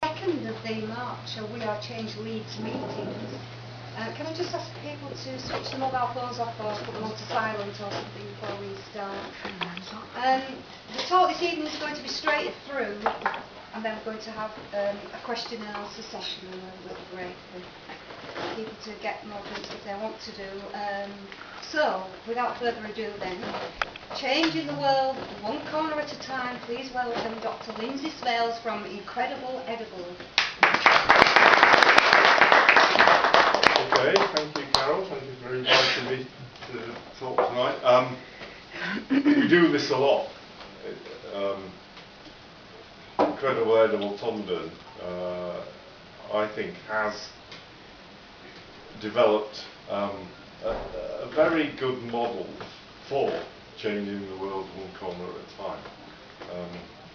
2nd of the March, We Are Change Leeds meetings. Can I just ask people to switch the mobile phones off or put them onto silent or something before we start? The talk this evening is going to be straight through, and then we're going to have a question and answer session and a little break for people to get more things if they want to do. So, without further ado then, changing the world one corner at a time, please welcome Dr. Lindsay Smales from Incredible Edible. Okay, thank you, Carol. Thank you for inviting me to talk tonight. We do this a lot. Incredible Edible Todmorden, I think, has developed a very good model for changing the world one corner at a time.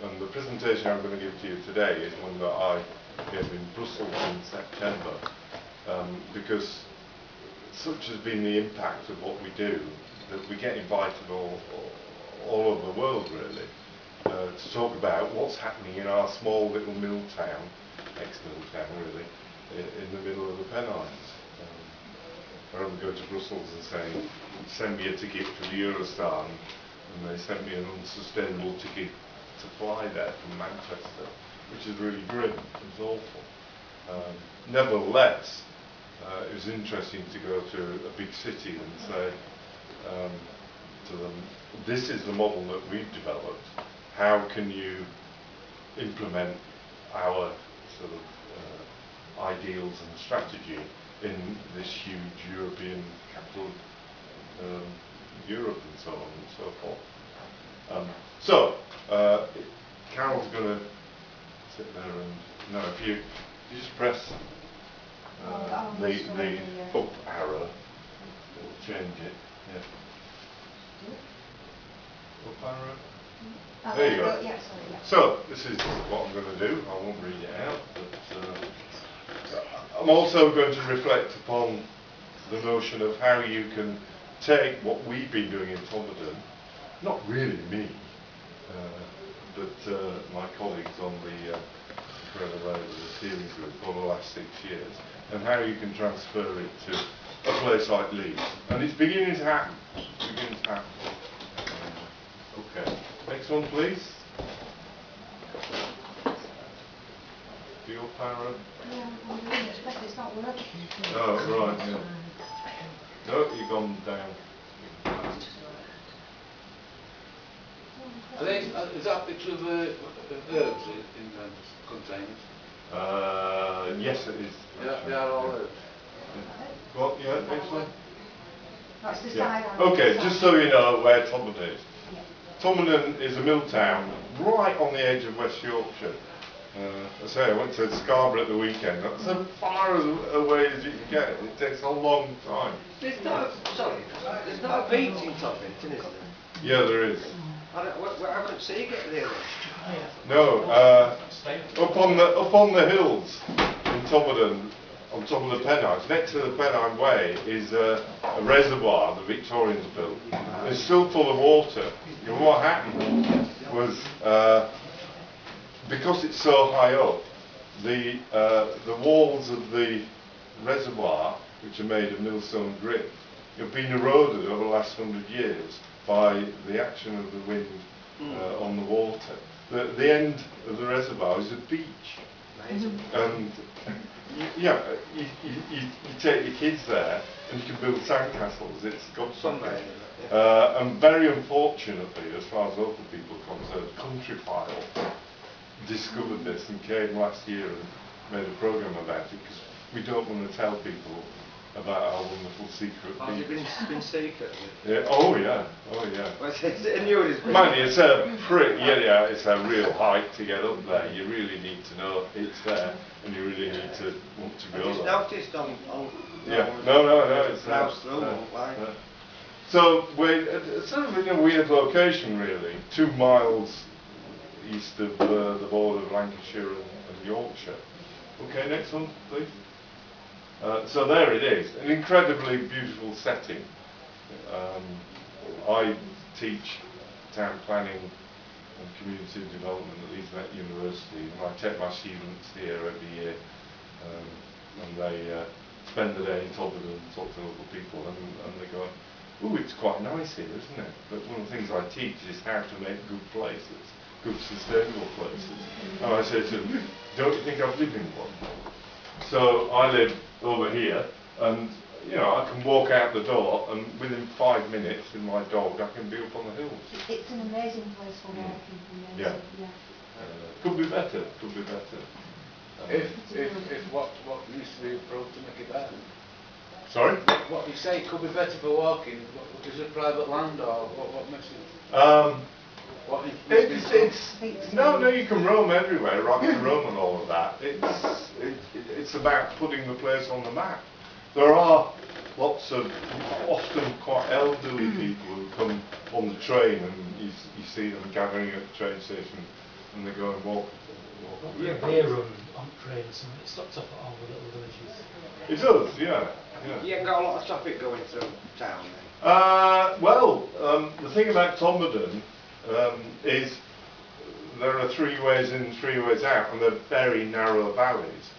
And the presentation I'm going to give to you today is one that I gave in Brussels in September, because such has been the impact of what we do that we get invited all over the world, really, to talk about what's happening in our small little mill town, ex-mill town really, in the middle of the Pennines. I remember going to Brussels and saying, send me a ticket for the Eurostar, and they sent me an unsustainable ticket to fly there from Manchester, which is really grim. It was awful. Nevertheless, it was interesting to go to a big city and say to them, this is the model that we've developed. How can you implement our sort of ideals and strategy in this huge European capital, Europe and so on and so forth. Carol's going to sit there and, no, if you just press the up arrow, it'll change it. Yeah. Up arrow. There you go. Yeah, sorry, yeah. So, this is what I'm going to do. I won't read it out, but I'm also going to reflect upon the notion of how you can take what we've been doing in Todmorden, not really me, but my colleagues on the Incredible Edible Steering Group for the last 6 years, and how you can transfer it to a place like Leeds. And it's beginning to happen. It's beginning to happen. Okay, next one please. Your power. Yeah, I'm doing it, but it's not working. Oh, right, yeah. No, you've gone down. Is that a picture of herbs in the containers? Yes, it is. Yeah, they are all herbs. What? Yeah, next one. That's the Yeah. side. Okay, just so you know where Todmorden is. Yeah. Todmorden is a mill town right on the edge of West Yorkshire. I say I went to Scarborough at the weekend. That's as far away as you can get. It takes a long time. There's not a beach in Todmorden, is there? Yeah, there is. I couldn't see you get there. No, up on the hills in Todmorden, on top of the Pennines, next to the Pennine Way, is a reservoir the Victorians built. It's still full of water. And what happened was, because it's so high up, the walls of the reservoir, which are made of millstone grit, have been eroded over the last 100 years by the action of the wind on the water. The end of the reservoir is a beach. And you take your kids there and you can build sandcastles. It's got something. And very unfortunately, as far as local people are concerned, Countryfile discovered this and came last year and made a programme about it, because we don't want to tell people about our wonderful secret beach. Has it been secret? Yeah. Oh yeah, oh yeah. Well, I knew it was. Mind you, it's a pretty, yeah, it's a real hike to get up there. You really need to know it's there, and you really need to want to go I just there. noticed on Yeah, no, it's browse through there. online. So we're sort of in a weird location, really, 2 miles east of the border of Lancashire and Yorkshire. Okay, next one, please. So there it is, an incredibly beautiful setting. I teach town planning and community development at Leeds University. And I take my students here every year, and they spend the day in Todmorden and talk to local people, and they go, "Ooh, it's quite nice here, isn't it?" But one of the things I teach is how to make good places, good sustainable places. And I say to them, "Don't you think I've lived in one?" So I live over here, and you know, I can walk out the door, and within 5 minutes with my dog, I can be up on the hills. It's an amazing place for walking. Yeah. Could be better. Could be better. If what needs to be improved to make it better? Sorry? What you say could be better for walking, is it private land or what makes it? What No, you can roam everywhere, right to roam and all of that. It's about putting the place on the map. There are lots of often quite elderly people who come on the train, and you see them gathering at the train station, and they go and walk. Yeah, they run on trains, and it stops off at all the little villages. It does, yeah. You ain't got a lot of traffic going through town then? The thing about Todmorden is there are 3 ways in, 3 ways out, and they're very narrow valleys.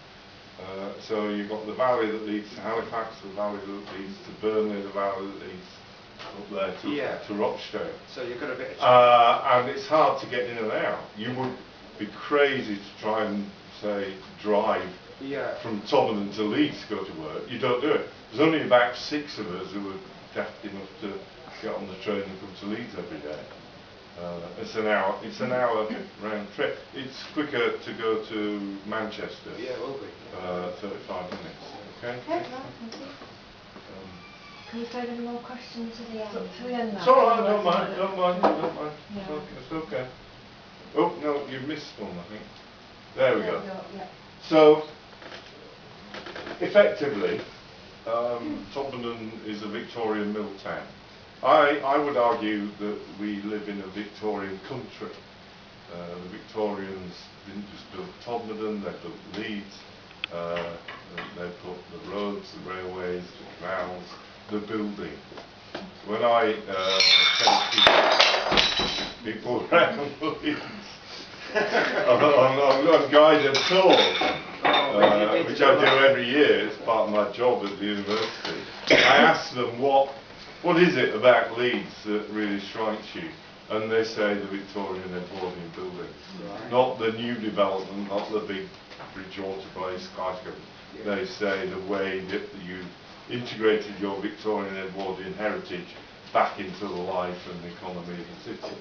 So you've got the valley that leads to Halifax, the valley that leads to Burnley, the valley that leads up there to Rochdale. So you've got a bit of and it's hard to get in and out. You would be crazy to try and, say, drive from Todmorden to Leeds to go to work. You don't do it. There's only about 6 of us who are daft enough to get on the train and come to Leeds every day. It's an hour round trip. It's quicker to go to Manchester. Yeah, it will be. 35 minutes. Okay. Okay, well, thank you. Can we take any more questions to the end? To the end now. It's all right. Don't mind. Yeah. It's okay. Oh no, you've missed one. I think. There we go. Yeah. So, effectively, Todmorden is a Victorian mill town. I would argue that we live in a Victorian country. The Victorians didn't just build Todmorden, they built Leeds, they put the roads, the railways, the canals, the building. When I take people around Leeds on guided tours, which I do every year, it's part of my job at the university, I ask them what is it about Leeds that really strikes you? And they say the Victorian Edwardian buildings. Right. Not the new development, not the big Bridgewater Place skyscraper. Yeah. They say the way that you integrated your Victorian Edwardian heritage back into the life and the economy of the city.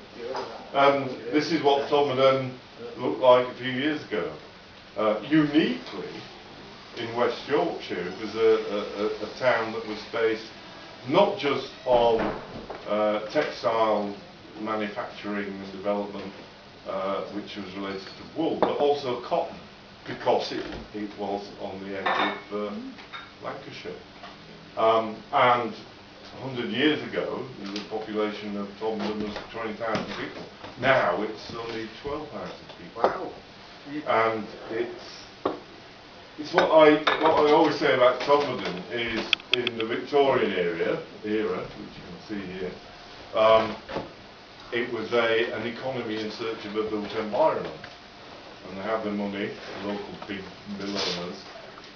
And this is what Todmorden looked like a few years ago. Uniquely, in West Yorkshire, it was a town that was based not just on textile manufacturing and development, which was related to wool, but also cotton, because it was on the edge of Lancashire. And 100 years ago, the population of Todmorden was 20,000 people. Now it's only 12,000 people. wow. And it's what I always say about Todmorden is in the Victorian era, which you can see here, it was an economy in search of a built environment, and they had the money, local big mill owners,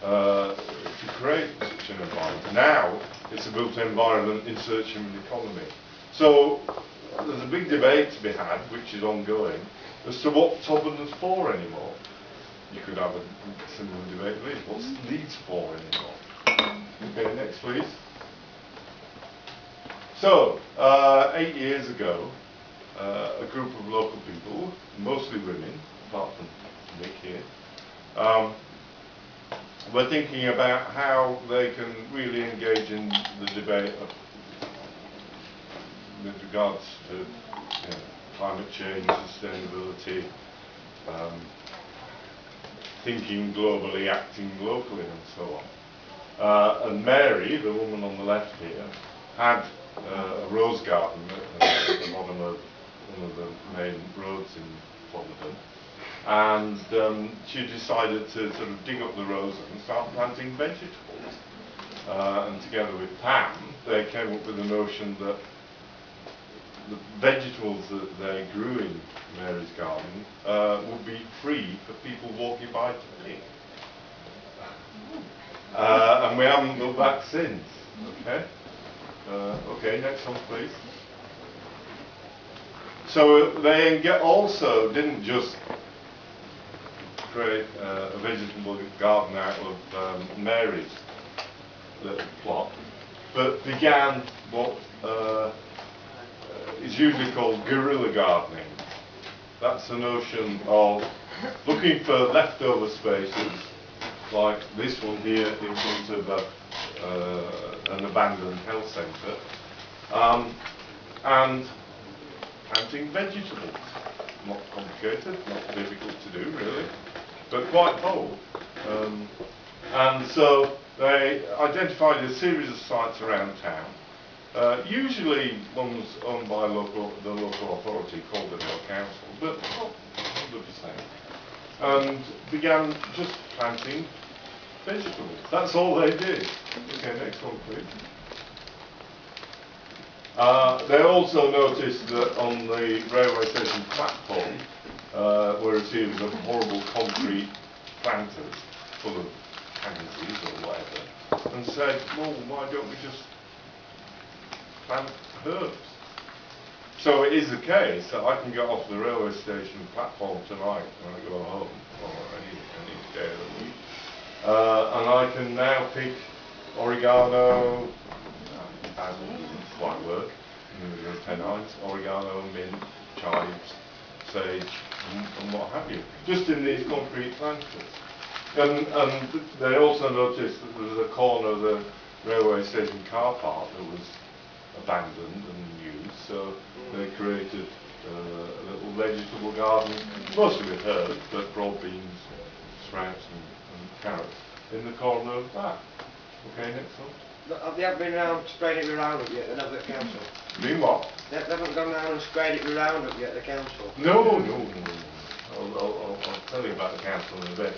to create such an environment. Now it's a built environment in search of an economy. So there's a big debate to be had, which is ongoing, as to what Todmorden's for anymore. You could have a similar debate with what's Leeds for anymore. Okay, next please. So, 8 years ago, a group of local people, mostly women, apart from Nick here, were thinking about how they can really engage in the debate with regards to climate change, sustainability, thinking globally, acting locally, and so on. And Mary, the woman on the left here, had a rose garden at the bottom of one of the main roads in Todmorden, and she decided to sort of dig up the roses and start planting vegetables. And together with Pam, they came up with the notion that the vegetables that they grew in Mary's garden would be free for people walking by to pick. And we haven't looked back since. Okay. Okay, next one, please. So they also didn't just create a vegetable garden out of Mary's little plot, but began what is usually called guerrilla gardening. That's the notion of looking for leftover spaces, like this one here in front of an abandoned health centre, and planting vegetables. Not complicated, not difficult to do really, but quite bold. And so they identified a series of sites around town, usually ones owned by the local authority called the Hill Council, but not 100%, and began just planting vegetables. That's all they did. Okay, next one, please. They also noticed that on the railway station platform were a series of horrible concrete planters full of pansies or whatever, and said, well, why don't we just plant herbs? So it is the case that I can get off the railway station platform tonight when I go home, or any day of the week, and I can now pick oregano, basil doesn't quite work, pennines, oregano, mint, chives, sage, and what have you, just in these concrete planters. And they also noticed that there was a corner of the railway station car park that was abandoned and used, so they created a little vegetable garden, mostly with herbs, but broad beans, sprouts and carrots, in the corner of that. Okay, next one. They haven't been around spraying it with Roundup yet, then have the council? Doing what? They haven't gone around and sprayed it with Roundup yet, the council? No. I'll tell you about the council in a bit.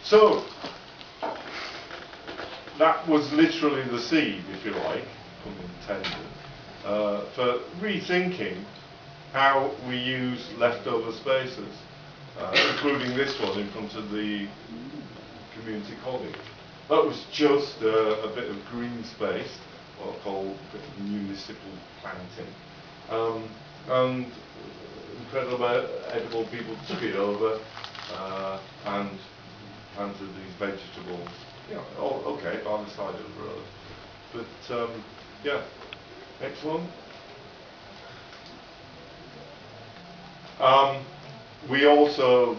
So, that was literally the seed, if you like, pun intended, for rethinking how we use leftover spaces, including this one in front of the community college. That was just a bit of green space, what I call a bit of municipal planting. And Incredible Edible people took it over and planted these vegetables, okay, by the side of the road. But, yeah, next one. We also,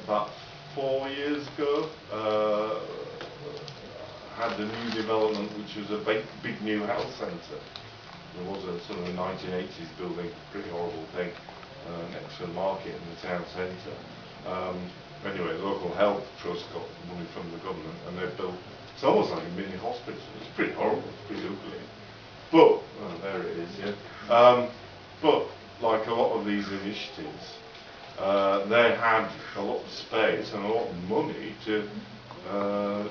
about 4 years ago, had the new development, which was a big new health centre. There was a sort of a 1980s building, pretty horrible thing, next to the market in the town centre. Anyway, the local health trust got money from the government, and they built, it's almost like a mini hospital. It's pretty horrible, pretty ugly. But, there it is, yeah. But, like a lot of these initiatives, they had a lot of space and a lot of money to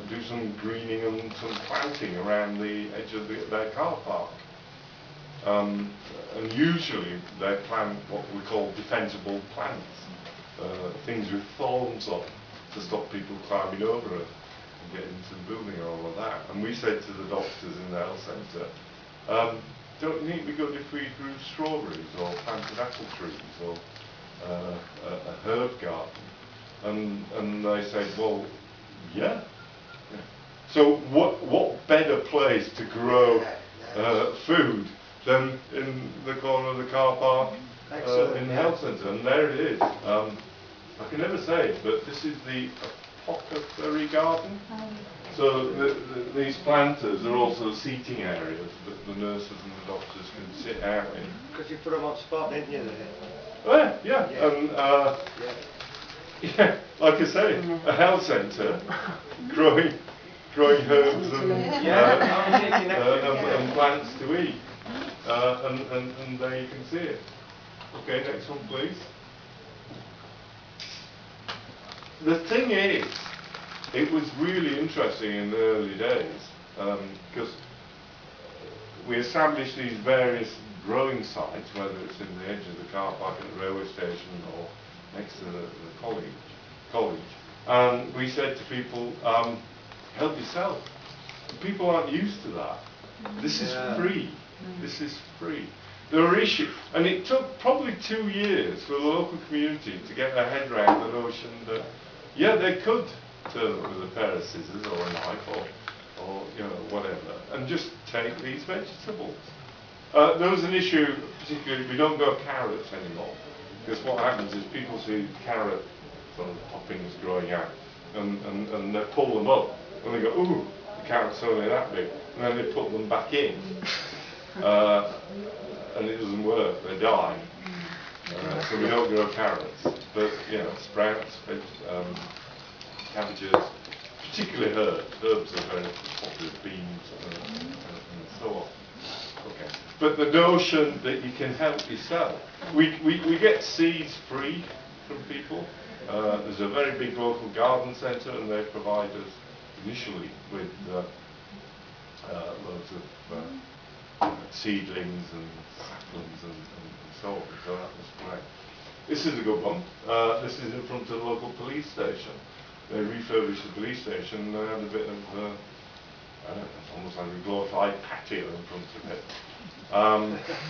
do some greening and some planting around the edge of their car park. And usually they plant what we call defensible plants, things with thorns on to stop people climbing over it and getting into the building and all of that. And we said to the doctors in the health centre, don't you think it'd be good if we grew strawberries or planted apple trees or a herb garden? And they said, well, yeah. So what better place to grow food than in the corner of the car park in the health centre? And there it is. I can never say it, but this is the apothecary garden. So these planters are also seating areas that the nurses and the doctors can sit out in. Because you put them on spot, didn't you? Oh, yeah. And yeah, like I say, a health centre growing herbs and plants to eat, and there you can see it. Okay, next one, please. The thing is, it was really interesting in the early days because we established these various growing site, whether it's in the edge of the car park at the railway station or next to the college. And we said to people, help yourself. People aren't used to that. This is free. This is free. There are issues, and it took probably 2 years for the local community to get their head around the notion that, yeah, they could turn up with a pair of scissors or a knife or you know, whatever, and just take these vegetables. There was an issue, particularly, we don't grow carrots anymore, because what happens is people see carrot sort of toppings growing out, and they pull them up, and they go, ooh, the carrot's only that big, and then they put them back in, and it doesn't work, they die. So we don't grow carrots, but you know, sprouts, cabbages, particularly herbs. Herbs are very popular, beans and so on. Okay. But the notion that you can help yourself, we get seeds free from people. There's a very big local garden centre, and they provide us initially with loads of seedlings and saplings and so on. So that was great. This is a good one. This is in front of the local police station. They refurbished the police station, and they had a bit of it's almost like a glorified patio in front of it.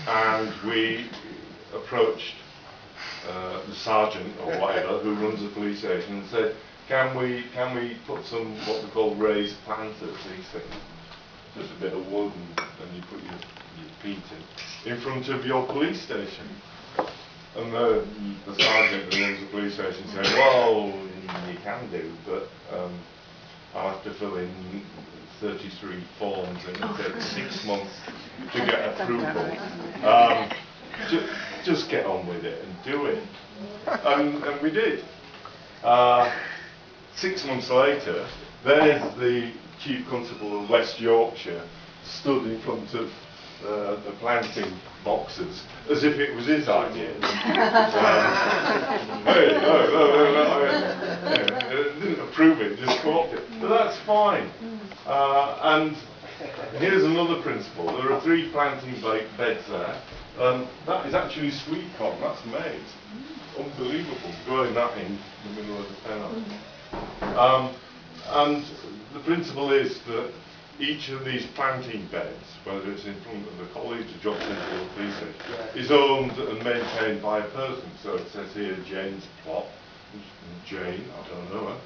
And we approached the sergeant or whatever who runs the police station and said, can we put some what we call raised planters, these things, just a bit of wood and you put your feet in front of your police station. And the sergeant who runs the police station said, well, you can do, but I'll have to fill in 33 forms and it'll take 6 months to get approval. Just get on with it and do it. And we did. 6 months later, there's the Chief Constable of West Yorkshire stood in front of the planting boxes as if it was his idea. Hey, no, didn't approve it, just co-opted it. But that's fine. And here's another principle. There are 3 planting beds there. That is actually sweet corn, that's maize. Unbelievable, growing that in the middle of the Pennine. And the principle is that each of these planting beds, whether it's in front of the college, the job centre or the police station, is owned and maintained by a person. So it says here Jane's plot. Jane, I don't know her,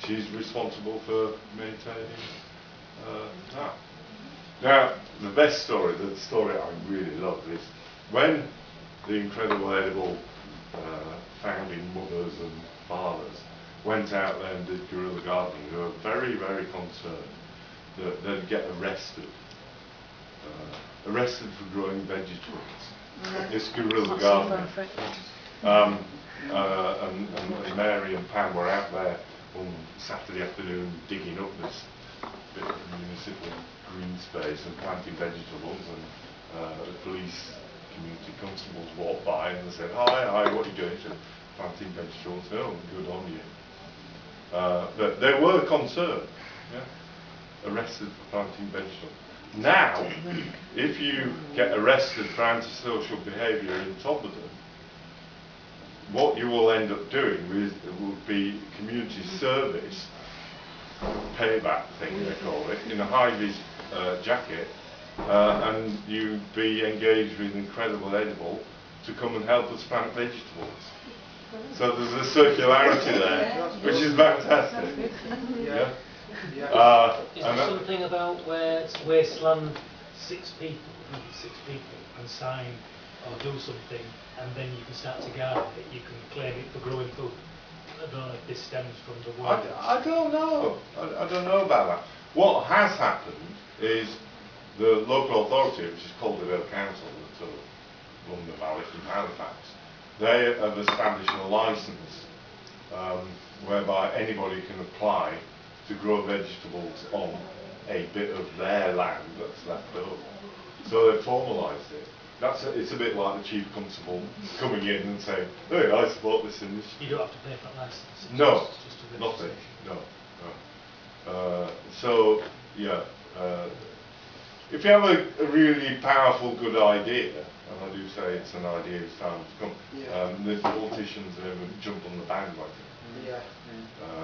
she's responsible for maintaining that. Now, the best story, the story I really love is when the Incredible Edible founding mothers and fathers went out there and did guerrilla gardening, they were very, very concerned that they'd get arrested. Arrested for growing vegetables. It's guerrilla gardening. And Mary and Pam were out there on Saturday afternoon digging up this bit of municipal green space and planting vegetables, and the police community constables walked by and they said, hi, what are you doing? Said, planting vegetables. Oh, good on you. But they were concerned. Yeah? Arrested for planting vegetables. Now, if you get arrested for antisocial behaviour in Todmorden, what you will end up doing will be community service, payback thing they call it, in a high-vis jacket, and you be engaged with Incredible Edible to come and help us plant vegetables. So there's a circularity there, which is fantastic. Yeah. Is there something about where wasteland 6 people, and sign or do something, and then you can start to garden it, you can claim it for growing food? I don't know if this stems from the word. I don't know. I don't know about that. What has happened is the local authority, which is called the Vale Council, that sort of run the valley from Halifax, they have established a licence whereby anybody can apply to grow vegetables on a bit of their land that's left over. So they've formalised it. It's a bit like the Chief Constable coming in and saying, hey, I support this initiative. You don't have to pay for that licence? No, nothing, no. So, yeah, if you have a really powerful, good idea, and I do say it's an idea of time to come. The politicians jump on the bandwagon.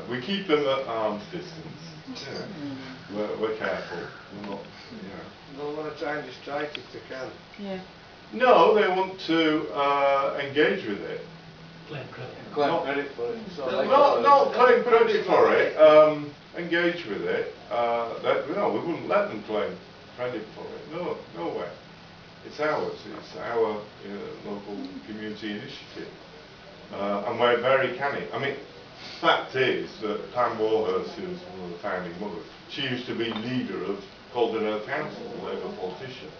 We keep them at arm's distance. We're careful. We're not, They want to try and distract if they can. No, they want to engage with it. Claim credit. Claim credit for it. So Not claim credit for it. Engage with it. No, we wouldn't let them claim credit for it. No way. It's ours. It's our local community initiative, and we're very canny. I mean, fact is that Pam Warhurst, who was one of the founding mothers, she used to be leader of Calderwood Council, a Labour politician.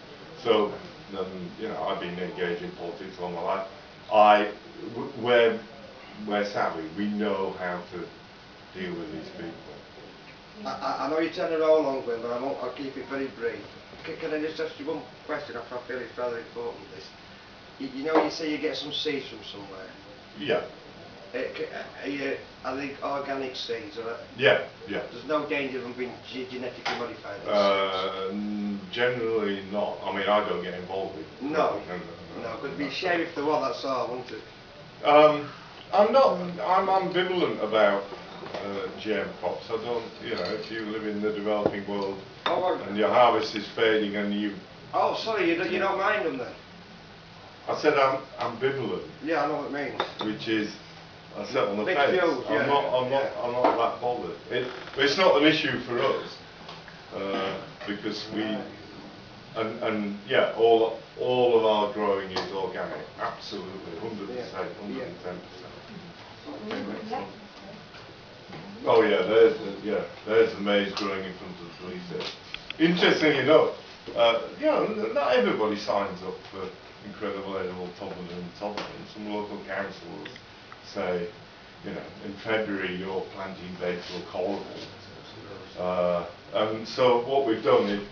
So, I've been engaged in politics all my life. We're savvy. We know how to deal with these people. I know you turn it all on, Glenn, but I'll keep it very brief. Can I just ask you one question? I feel it's rather important, this. You say you get some seeds from somewhere. Yeah. Are they organic seeds? Yeah. There's no danger of them being genetically modified? Generally not. I mean, I don't get involved with it. No. It'd be a shame if there were, that's all, wouldn't it? I'm ambivalent about GM crops. I don't, if you live in the developing world and your harvest is fading and you... Oh, sorry, you don't mind them then? I said I'm ambivalent. Yeah, I know what it means. Which is, I said on the Big fence. fuels, I'm not that bothered. It's not an issue for us because we all of our growing is organic. Absolutely, 100%, 110%. Oh yeah, there's the maize growing in front of the police there. Interestingly enough, not everybody signs up for Incredible Edible Todmorden. Some local councils say, in February you're planting beds for coral. And so what we've done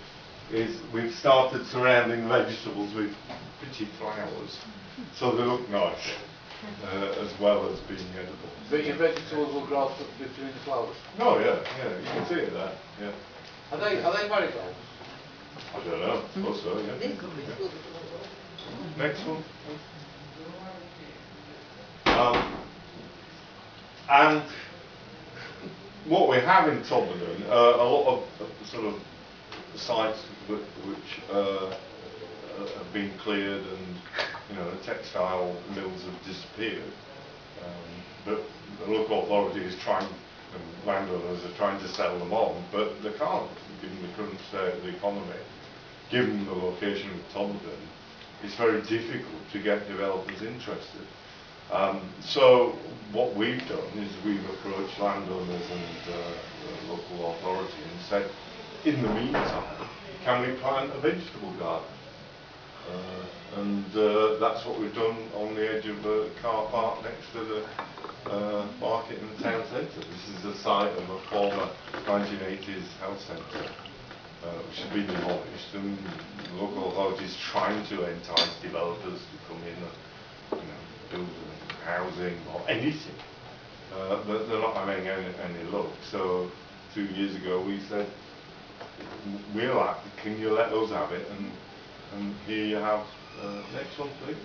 is we've started surrounding vegetables with pretty flowers, so they look nice, as well as being edible. But your vegetables will grow up between the flowers? Oh yeah, you can see it there, yeah. Are they marigolds? I don't know, also, yeah. Next one. And what we have in Todmorden, a lot of sort of sites which have been cleared and the textile mills have disappeared. But the local authority is trying, and landowners are trying to sell them on, but they can't, given the current state of the economy. Given the location of Todmorden, it's very difficult to get developers interested. So what we've done is we've approached landowners and local authority and said, in the meantime, can we plant a vegetable garden? And that's what we've done on the edge of a car park next to the market in the town centre. This is the site of a former 1980s health centre, which has been demolished, and the local authorities trying to entice developers to come in and build housing or anything, but they're not having any luck. So 2 years ago we said, can you let us have it? And here you have, next one please,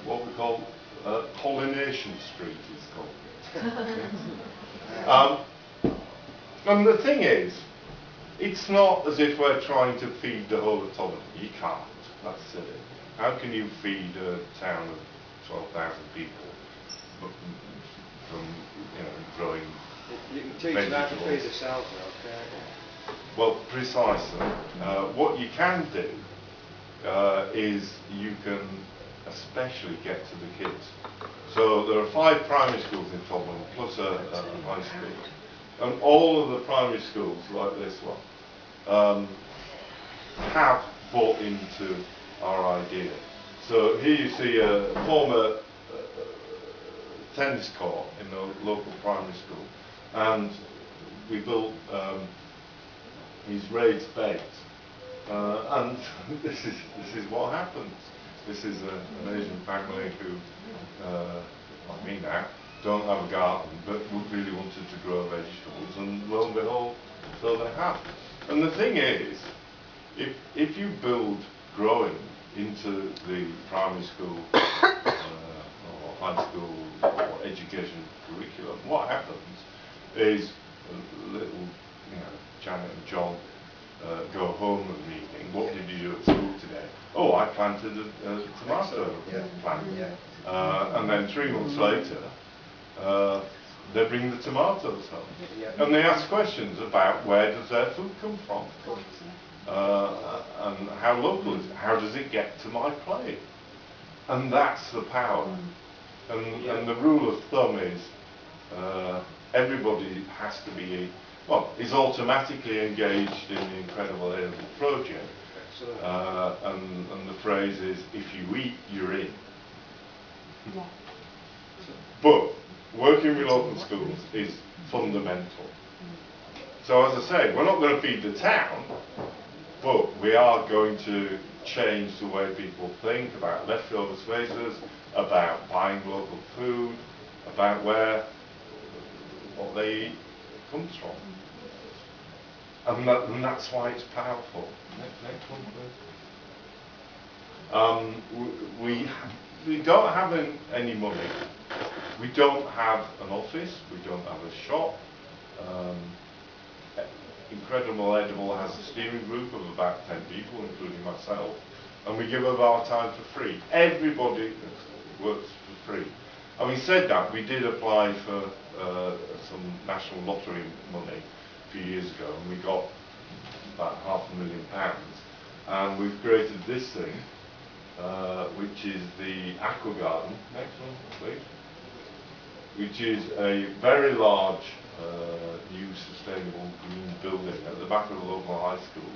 what we call Pollination Street is called. And the thing is, it's not as if we're trying to feed the whole of Todmorden. You can't, that's silly. How can you feed a town of 12,000 people from growing You can teach them how to feed themselves, okay? Well, precisely. What you can do is you can especially get to the kids. So there are 5 primary schools in Todmorden plus a high school, and all of the primary schools, like this one, have bought into our idea. So here you see a former tennis court in the local primary school, and we built these raised beds, and this is what happens. This is an Asian family who, like me now, don't have a garden, but really wanted to grow vegetables, and lo and behold, so they have. And the thing is, if you build growing into the primary school or high school or education curriculum, what happens is little, Janet and John go home at the meeting. What did you do at school today? Oh, I planted a tomato plant. And then 3 months later, they bring the tomatoes home. And they ask questions about where does their food come from? And how local is it? How does it get to my plate? And that's the power. And the rule of thumb is everybody has to be, is automatically engaged in the Incredible Edible project. And the phrase is, if you eat, you're in. But working with local schools is fundamental. So as I say, we're not going to feed the town, but we are going to change the way people think about leftover spaces, about buying local food, about what they eat comes from. And that's why it's powerful. Next one, please. We don't have any money. We don't have an office. We don't have a shop. Incredible Edible has a steering group of about 10 people, including myself, and we give up our time for free. Everybody works for free. Having said that, we did apply for some national lottery money a few years ago, and we got about £500,000. And we've created this thing, which is the Aqua Garden. Next one, please. Which is a very large new sustainable green building at the back of the local high school,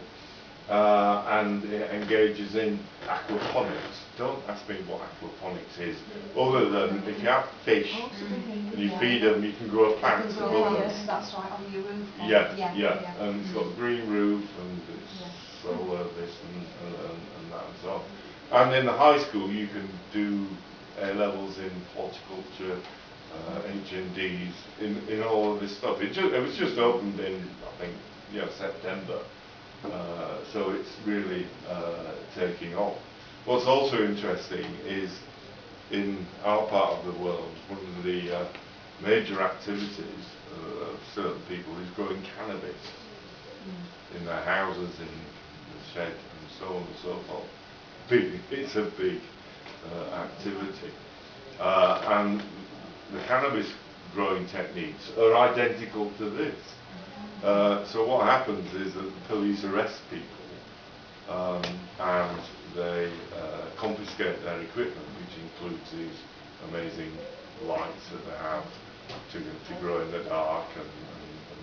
and it engages in aquaponics. Don't ask me what aquaponics is, other than if you have fish and you feed them, you can grow plants above them. Yes, that's right, on your roof. Yeah, and it's got a green roof and it's solar this and that and so on. And in the high school you can do A-levels in horticulture, HNDs, in all of this stuff. It was just opened in, I think, September. So it's really taking off. What's also interesting is in our part of the world, one of the major activities of certain people is growing cannabis in their houses, in the shed, and so on and so forth. It's a big activity. And the cannabis growing techniques are identical to this. So what happens is that the police arrest people and they confiscate their equipment, which includes these amazing lights that they have to grow in the dark and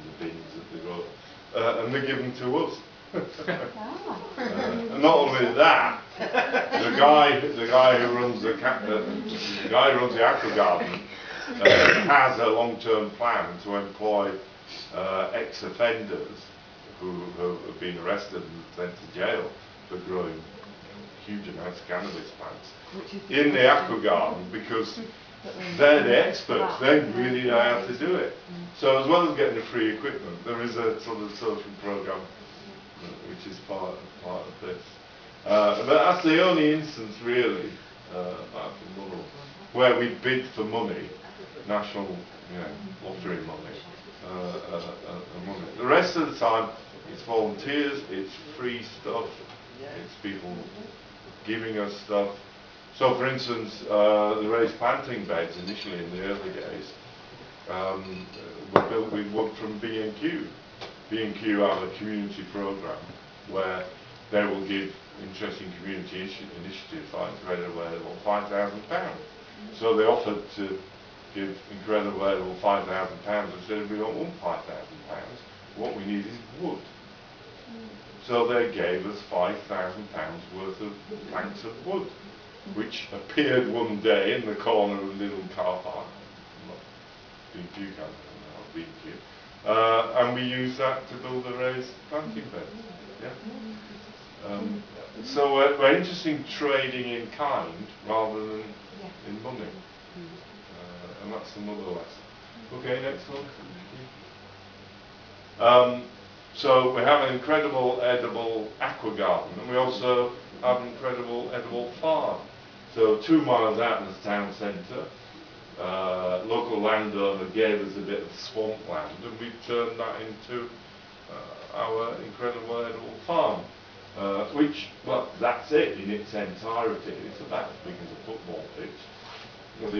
the bins that they grow, and they give them to us. And not only that, the guy who runs the aqua garden has a long-term plan to employ ex-offenders who have been arrested and sent to jail for growing huge amounts of cannabis plants in the aqua garden, because they're the experts. They really know how to do it. So as well as getting the free equipment, there is a sort of social program which is part of this. But that's the only instance really, apart from Muddle, where we bid for money, national lottery money. The rest of the time it's volunteers, it's free stuff, it's people giving us stuff. So for instance, the raised planting beds initially in the early days were built with wood from B&Q. B&Q have a community program where they will give interesting community initiatives like Incredible Edible £5,000. So they offered to give Incredible Edible £5,000 and said, we don't want £5,000, what we need is wood. So they gave us £5,000 worth of planks of wood, which appeared one day in the corner of a little car park. B&Q can't, B&Q. And we use that to build a raised planting bed. So we're interested in trading in kind rather than in money. And that's another lesson. Okay, next one. So we have an incredible edible aqua garden, and we also have an incredible edible farm. So 2 miles out in the town centre, local landowner gave us a bit of swampland, and we turned that into our incredible edible farm. Which, well, that's it in its entirety. It's about as big as a football pitch with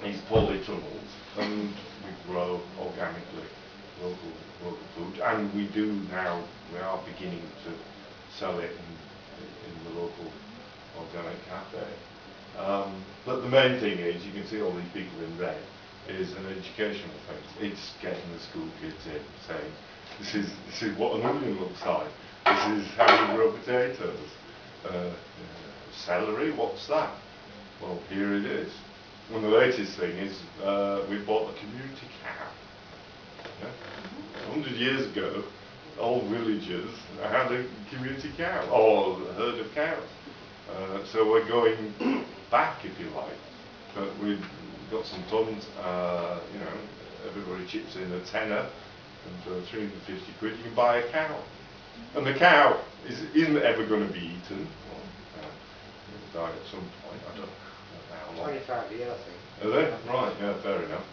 these polytunnels, and we grow organically local food, and we are beginning to sell it in the local organic cafe. But the main thing is, you can see all these people in red, is an educational thing. It's getting the school kids in, saying, this is what an onion looks like. This is how you grow potatoes. Celery, what's that? Well, here it is. One of the latest thing is we bought a community cow. Yeah? 100 years ago, old villagers had a community cow, or a herd of cows. So we're going back, if you like. But we've got some tons, everybody chips in a tenner, and for 350 quid you can buy a cow. And the cow isn't ever going to be eaten. Well, it'll die at some point. I don't know how long. 25 years, I think. Are they? Right, yeah, fair enough.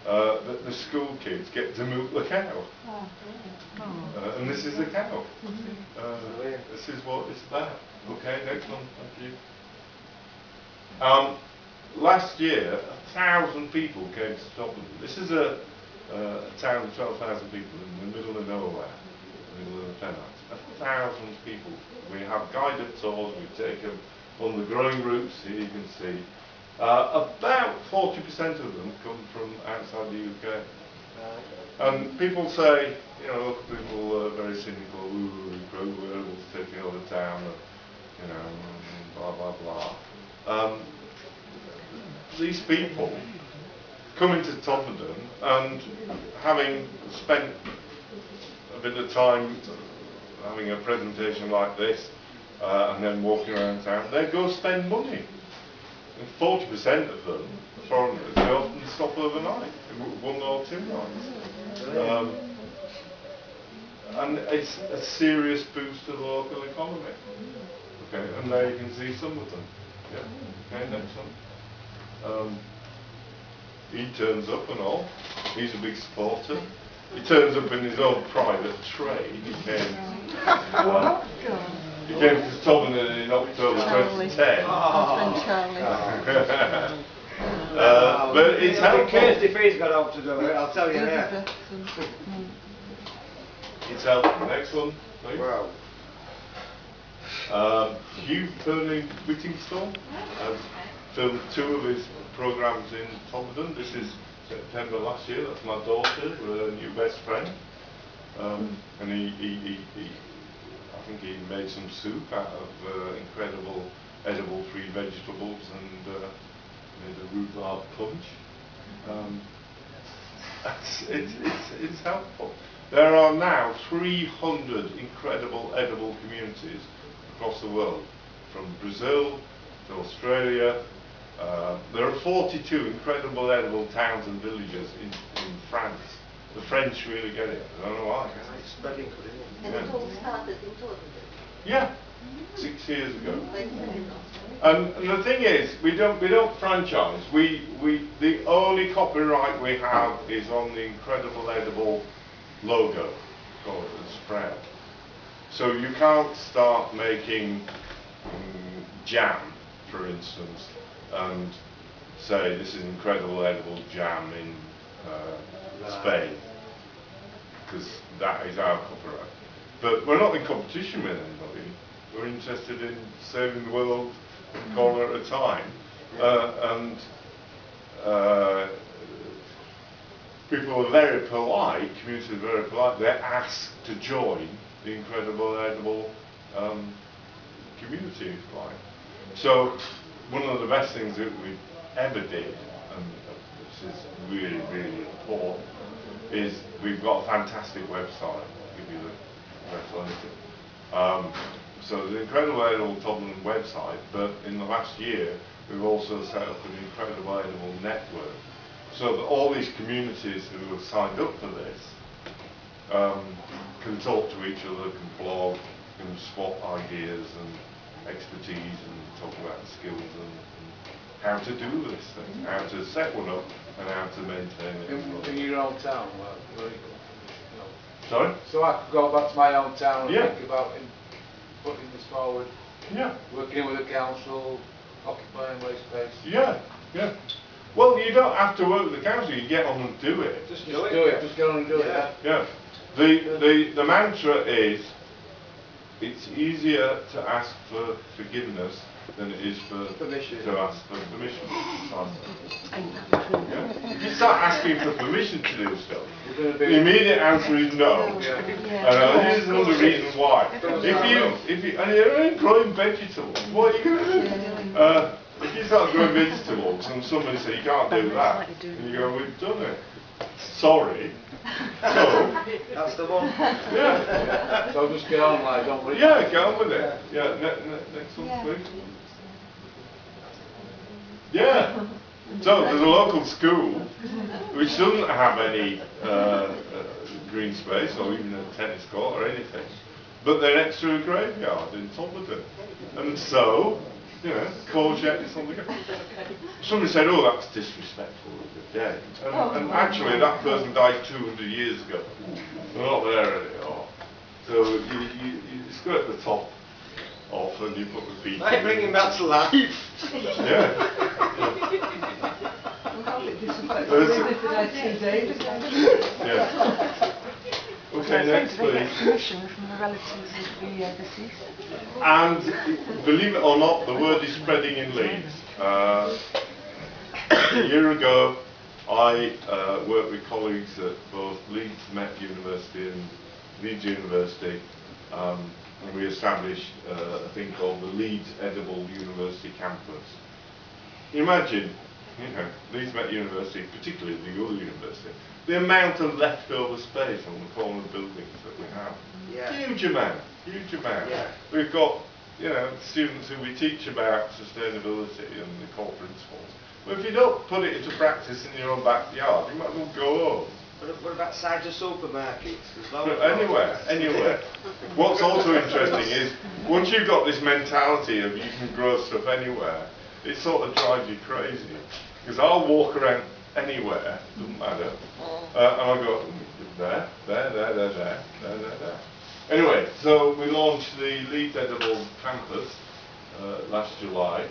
The school kids get to milk the cow. And this is the cow. This is what it's about. Okay, next one, thank you. Last year, 1,000 people came to Todmorden. This is a town of 12,000 people in the middle of nowhere. Middle of the Pennines. 1,000 people. We have guided tours, we take them on the growing routes, here you can see. About 40% of them come from outside the UK. And people say, local people are very cynical, we're able to take over the town, blah blah blah. These people come into Todmorden and having spent a bit of time having a presentation like this and then walking around town, they go spend money. And 40% of them, foreigners, they often stop overnight, 1 or 2 nights. And it's a serious boost to the local economy. Okay, and there you can see some of them. Yeah. Okay, next one. He turns up and all. He's a big supporter. He turns up in his own private trade. He came to Todmorden in October 2010. But it's helpful. Kirsty Fee's got out to do it, I'll tell you that. It's helpful. Next one, please. Wow. Hugh Whittingstall has filmed 2 of his programmes in Todmorden. This is September last year. That's my daughter, her new best friend. And he I think he made some soup out of incredible edible free vegetables and made a rhubarb punch. It's helpful. There are now 300 incredible edible communities across the world, from Brazil to Australia. There are 42 incredible edible towns and villages in France. The French really get it. I don't know why. It's spreading good, isn't it? And it all started in Todmorden. Yeah, 6 years ago. And the thing is, we don't franchise. The only copyright we have is on the Incredible Edible logo, called the sprout. So you can't start making jam, for instance, and say this is Incredible Edible Jam in Spain, because that is our copyright. But we're not in competition with anybody. We're interested in saving the world a corner at a time. And people are very polite, communities are very polite, they're asked to join the Incredible Edible community, if you like. So one of the best things that we ever did, and this is really, really important, is we've got a fantastic website. I'll give you the website. So the Incredible Edible Todmorden website, but in the last year we've also set up an Incredible Edible network. So that all these communities who have signed up for this can talk to each other, can blog, can swap ideas and expertise and talk about the skills and how to do this thing, how to set one up and how to maintain it. In your own town, well, very good. No. Sorry? So I could go back to my own town and Yeah. think about putting this forward, Yeah. working in with the council, occupying waste space. Yeah, yeah. Well, you don't have to work with the council, you get on and do it. Just do it. Just get on and do Yeah. it. Yeah. The mantra is, it's easier to ask for forgiveness than it is Permission. to ask for permission. Yeah? If you start asking for permission to do stuff, You're going to the be. immediate answer is no. Yeah. And here's another reason why. If you, and you're only growing vegetables, what are you going to do? If you start growing vegetables and somebody says you can't do that, and you go, we've done it. Sorry. So, That's the one. yeah. So just get on, like, don't worry. Yeah, get on with it. Yeah, next one, Yeah. please. Yeah. So there's a local school which doesn't have any green space or even a tennis court or anything, but they're next to a graveyard in Todmorden. And so, you know, courgettes on the go. Somebody said, oh, that's disrespectful of the dead. And actually, that person died 200 years ago. They're not there anymore. So you scrape the top off and you put the feet Might in. bring him back to life. Yeah. Yeah. Okay, next please. Permission from the relatives of the deceased. And believe it or not, the word is spreading in Leeds. A year ago, I worked with colleagues at both Leeds Met University and Leeds University, and we established a thing called the Leeds Edible University Campus. Imagine, you know, Leeds Met University, particularly the other university, the amount of leftover space on the corner buildings that we have. Yeah. Huge amount, huge amount. Yeah. We've got, you know, students who we teach about sustainability and the core principles. But if you don't put it into practice in your own backyard, you might as well go home. What about sides of supermarkets? There's loads of Anywhere, anywhere. What's also interesting is, once you've got this mentality of you can grow stuff anywhere, it sort of drives you crazy. Because I'll walk around anywhere, doesn't matter, and I'll go, there. Anyway, so we launched the Leeds Edible Campus last July.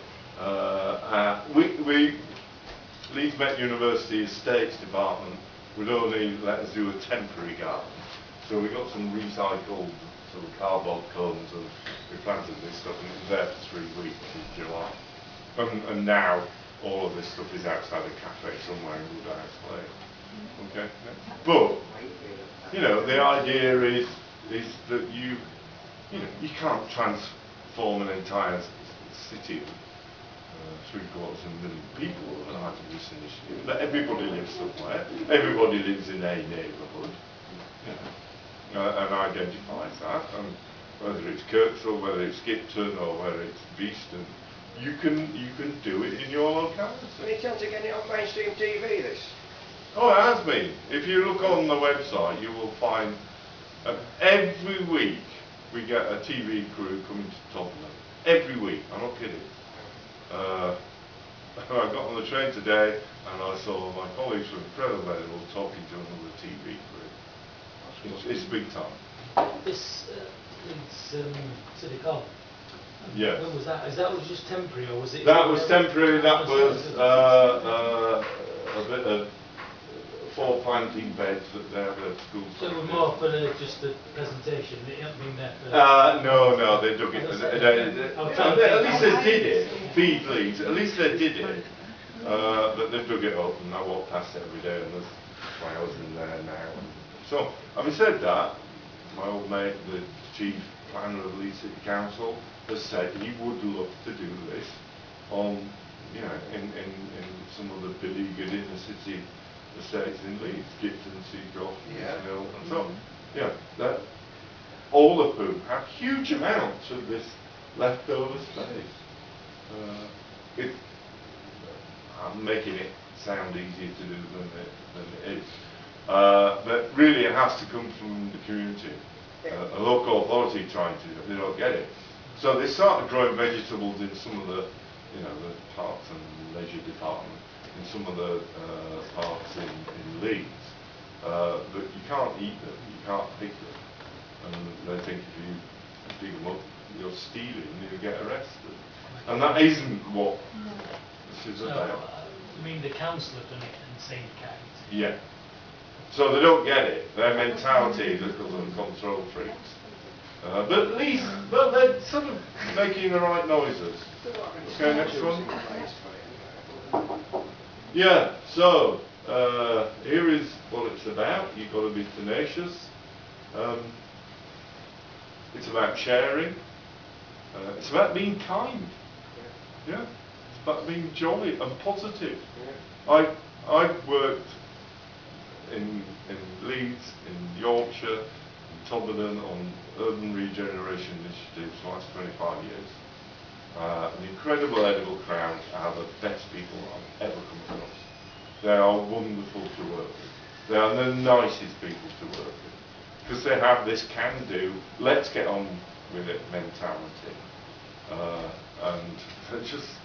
Leeds Met University Estates Department would only let us do a temporary garden. So we got some recycled sort of cardboard cones and we planted this stuff and it was there for 3 weeks in July. And now all of this stuff is outside a cafe somewhere in Woodhouse Lane. Okay? But, you know, the idea is that you can't transform an entire city of 750,000 people overnight with this initiative. But everybody lives somewhere. Everybody lives in a neighbourhood, you know, and identifies that. And whether it's Kirksall, whether it's Skipton, or whether it's Beeston, you can do it in your locality. Any chance of getting it on mainstream TV, this? Oh, it has been. If you look on the website, you will find every week we get a TV crew coming to Tottenham. Every week, I'm not kidding. I got on the train today and I saw my colleagues from Incredible Edible talking to another TV crew. It's big time. This City Hall. Yes. When was that? Is that was just temporary, or was it? That was temporary. That was a bit of 4 planting beds that they have at school. So it was more for just the presentation. It hadn't been there for. No, they dug it. At least they did it. Feed Leeds. At least they did it. But they dug it up, and I walk past it every day, and there's flowers in there now. So, having said that, my old mate, the chief planner of Leeds City Council, has said he would love to do this on, you know, in some of the beleaguered inner city estates in Leeds, Gipton, Seacock, Hill, and so on. Yeah, that all of whom have huge amounts of this leftover space. I'm making it sound easier to do than it is. But really it has to come from the community. a local authority trying to, they don't get it. So they started growing vegetables in some of the, you know, the parks and leisure department, in some of the parks in Leeds. But you can't eat them, you can't pick them. And they think if you dig them up, you're stealing, you get arrested. And that isn't what this is about. I mean, the council have done it in St. Cat. Yeah. So they don't get it. Their mentality is little and control freaks. But at least, well, they're sort of making the right noises. Okay, next one. Yeah, so here is what it's about. You've got to be tenacious. It's about sharing. It's about being kind. Yeah, it's about being jolly and positive. I've worked in Leeds, in Yorkshire, in Todmorden on urban regeneration initiatives for the last 25 years. The Incredible Edible crowd are the best people I've ever come across. They are wonderful to work with. They are the nicest people to work with. Because they have this can-do, let's get on with it mentality. And they're just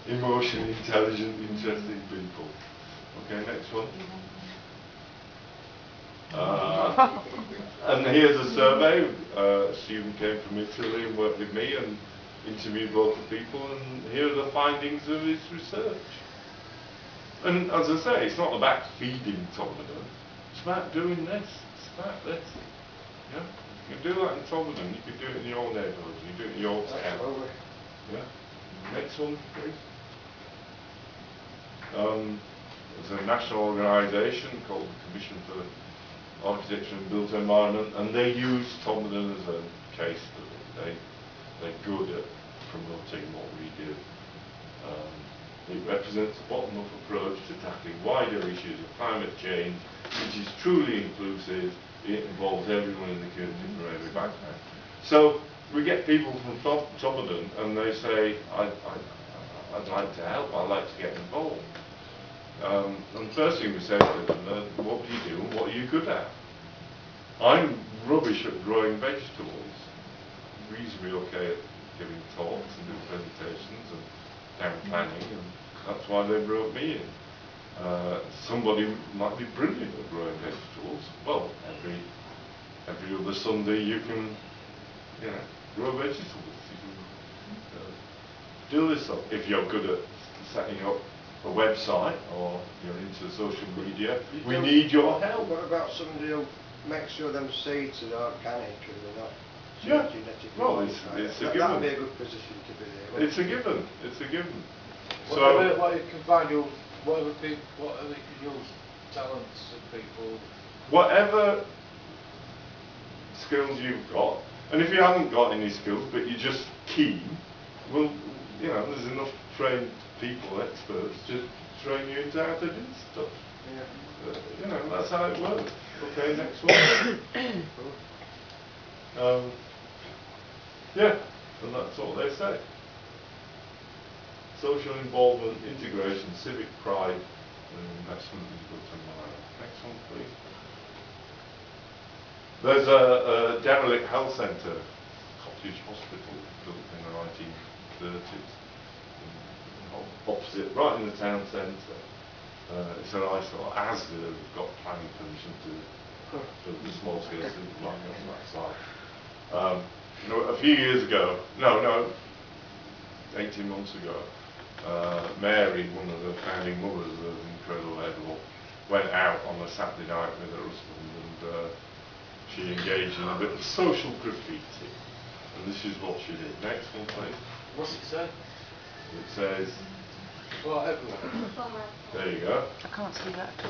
emotionally intelligent, interesting people. Okay, next one. And here's a survey. A student came from Italy and worked with me and interviewed local people, and here are the findings of his research. And as I say, it's not about feeding Todmorden, it's about doing this, it's about this. Yeah? You can do that in Todmorden, you can do it in your neighbourhood, you can do it in your town. Yeah? Next one, please. There's a national organisation called the Commission for Architecture and Built Environment, and they use Todmorden as a case study. They're good at promoting what we do. It represents a bottom-up approach to tackling wider issues of climate change, which is truly inclusive. It involves everyone in the community from every background. So we get people from Todmorden and they say, I'd like to help, I'd like to get involved. And the first thing we say to them, what do you do and what are you good at? I'm rubbish at growing vegetables, reasonably okay at giving talks and doing presentations and town planning, and that's why they brought me in. Somebody might be brilliant at growing vegetables. Well, every other Sunday you can, you know, grow vegetables. You can do this stuff. If you're good at setting up a website or you're into social media, we need your help. What about somebody who makes sure them seeds are organic and they're not genetically modified? It's a given. That would be a good position to be there. It's a given. It's a given. What you can find, whatever you can use, talents of people. Whatever skills you've got, and if you haven't got any skills but you're just keen, well, you know, there's enough trained people, experts, to train you into how to do stuff. Yeah. You know, that's how it works. Okay, next one. Yeah, and that's what they say. Social involvement, integration, civic pride, and investment in built environment. Next one, please. There's a derelict health centre, cottage hospital, built in the 1930s. Opposite, right in the town centre. It's a nice little ASDA, we've got planning permission to build a small scale supermarket on that site. You know, a few years ago, 18 months ago, Mary, one of the founding mothers of Incredible Edible, went out on a Saturday night with her husband and she engaged in a bit of social graffiti. And this is what she did. Next one, please. What's it say? It says, well, everyone. There you go. I can't see that at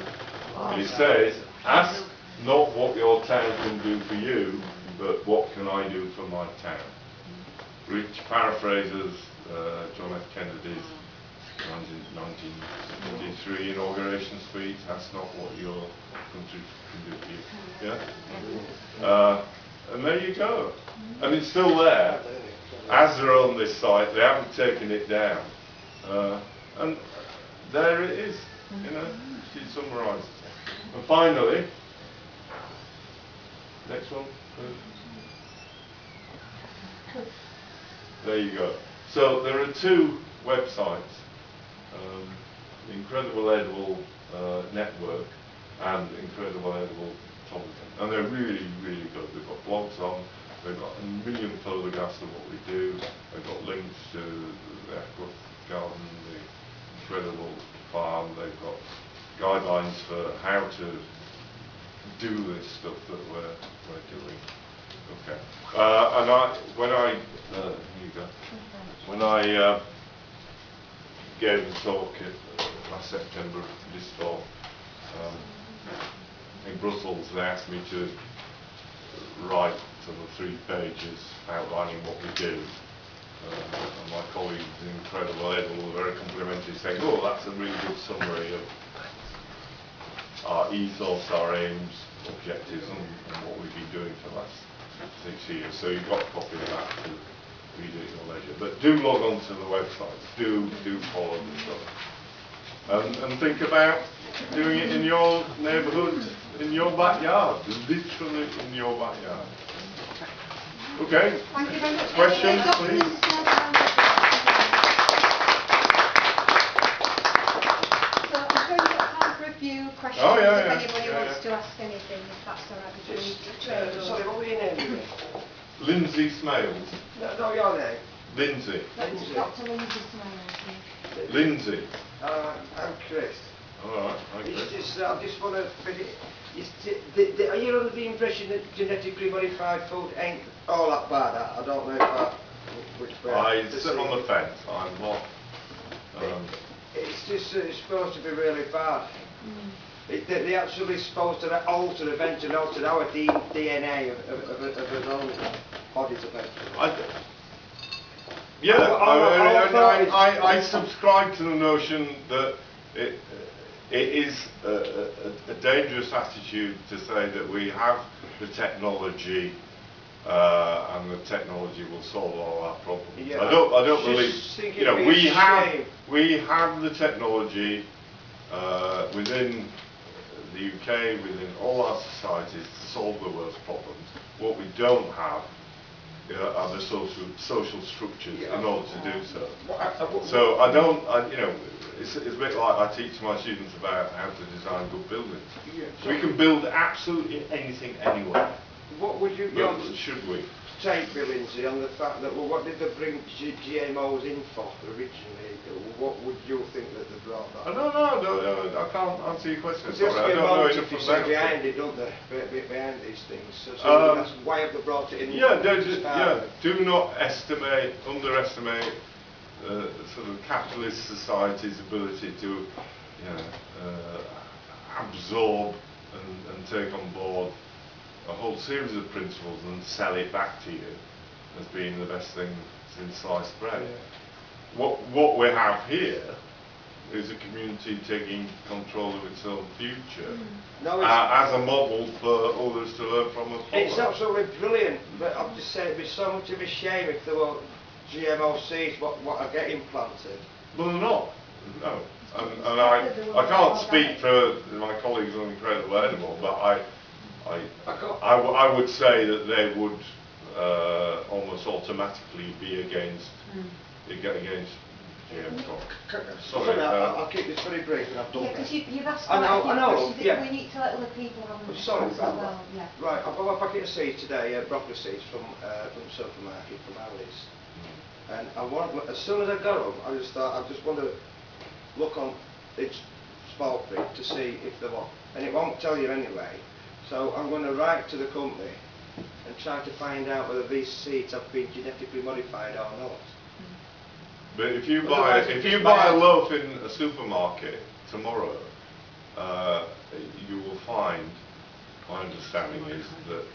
all. It says, ask not what your town can do for you, but what can I do for my town? Which paraphrases John F. Kennedy's 1973 inauguration speech, ask not what your country can do for you. Yeah? And there you go. And it's still there. As they're on this site, they haven't taken it down. And there it is. You know, she summarises it. And finally, Next one. There you go. So there are two websites, Incredible Edible Network and Incredible Edible Todmorden, and they're really, really good. They've got blogs on, they've got a million photographs of what we do, they've got links to the Aqua Garden, the Incredible Farm, they've got guidelines for how to do this stuff that we're doing. Okay. And when I gave a talk last September this fall in Brussels, they asked me to write sort of 3 pages outlining what we do. And my colleagues in Incredible Edible were very complimentary, saying, "Oh, that's a really good summary of our ethos, our aims, objectives, and what we've been doing for the last 6 years." So you've got a copy of that to read at your leisure. But do log on to the website. Do follow the stuff. And think about doing it in your neighbourhood, in your backyard, literally in your backyard. Okay. Thank you very much. Questions, please. So I'm sure you've got time for a few questions Oh, yeah, if yeah. anybody Yeah, wants yeah. to ask anything, if that's all right with you. Sorry, what were your name again? Lindsay Smales. No, your name. Lindsay. Lindsay. Dr. Lindsay Smales. Lindsay. I'm Chris. Alright, okay. It's just, I just want to finish. Are you under the impression that genetically modified food ain't all that bad? I don't know which way. I sit on the fence. I'm not. It's just it's supposed to be really bad. They're actually supposed to alter, eventually alter our DNA of our own bodies eventually. I subscribe to the notion that it is a dangerous attitude to say that we have the technology and the technology will solve all our problems. Yeah, I don't believe. You know, we have the technology within the UK, within all our societies to solve the world's problems. What we don't have are the social structures in order to do so. So it's a bit like I teach my students about how to design good buildings. We can build absolutely anything anywhere. What would you should we? take, Lindsay, on the fact that, well, what did they bring GMOs in for originally? What would you think that they brought that? No, I can't answer your question. There's Sorry, I don't know enough about it. behind it, don't there? Behind these things. So that's why have they brought it in? Do not underestimate sort of capitalist society's ability to absorb and take on board a whole series of principles and sell it back to you as being the best thing since sliced bread. What we have here is a community taking control of its own future as a model for others to learn from and follow. It's absolutely brilliant, but I'm just saying it'd be so much of a shame if there were GMO seeds what are getting planted. Well, they're not. No. And I can't speak for my colleagues on Incredible Edible, but I would say that they would almost automatically be against GM crop. Sorry, I'll keep this very brief and I've done because that. you've asked I know, we need to let other people have I'm a sorry response about as well. that. Right, I've got a packet of seeds today, broccoli seeds from the supermarket, from Alice. And as soon as I got them, I just thought, I just want to look on each small print to see if they want. And it won't tell you anyway. So I'm going to write to the company and try to find out whether these seeds have been genetically modified or not. But if you buy a loaf in a supermarket tomorrow, you will find, my understanding is that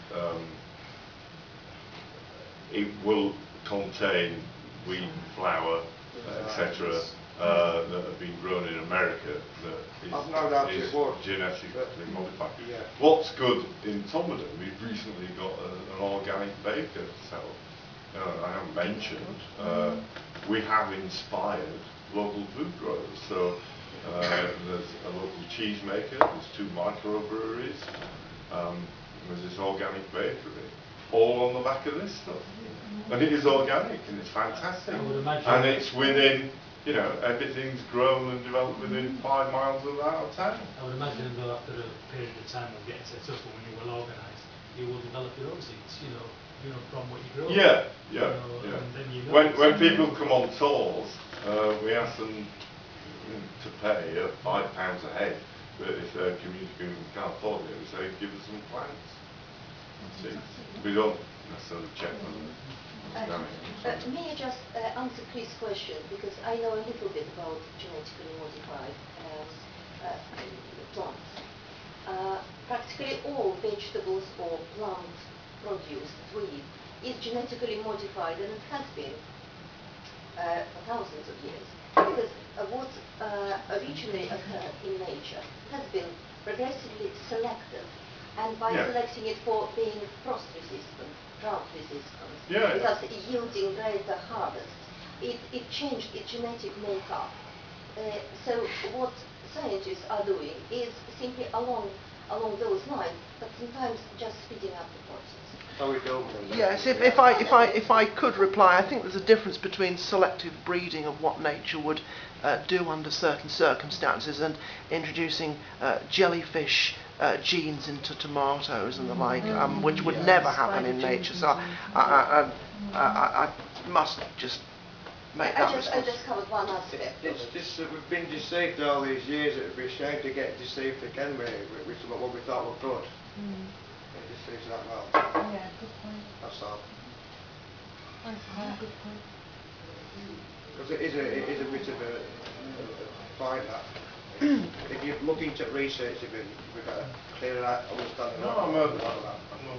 it will contain wheat, flour, etc. That have been grown in America that is genetically modified. What's good in Todmorden, we've recently got an organic baker to sell. I haven't mentioned, we have inspired local food growers. So there's a local cheese maker, there's 2 microbreweries, There's this organic bakery, all on the back of this stuff. And it is organic and it's fantastic. And it's within, you know, everything's grown and developed within 5 miles of that town. I would imagine though after a period of time of getting set up and when you're well organised, you will develop your own seeds, you know from what you grow. Yeah. And then you know When people come on tours, we ask them to pay £5 a head, but if their community can't afford it, we say give us some plants. See, we don't necessarily check them. May I just answer Chris' question, because I know a little bit about genetically modified plants. Practically all vegetables or plant produce that we eat is genetically modified, and it has been for thousands of years. Because what originally occurred in nature has been progressively selected, and by selecting it for being frost resistant, drought resistant, because yielding greater harvests, it changed its genetic makeup. So what scientists are doing is simply along those lines, but sometimes just speeding up the process. Yes, if I could reply, I think there's a difference between selective breeding of what nature would do under certain circumstances and introducing jellyfish genes into tomatoes and the like, which would never happen in nature. So I must just make that response. I just covered one aspect. We've been deceived all these years. It would be a shame to get deceived again with what we thought were good. It deceives that well. Yeah, good point. That's all. Thanks, Claire. Good point. Because it is a bit of a find that. If you're looking to research it, we've got a clearer understanding I'm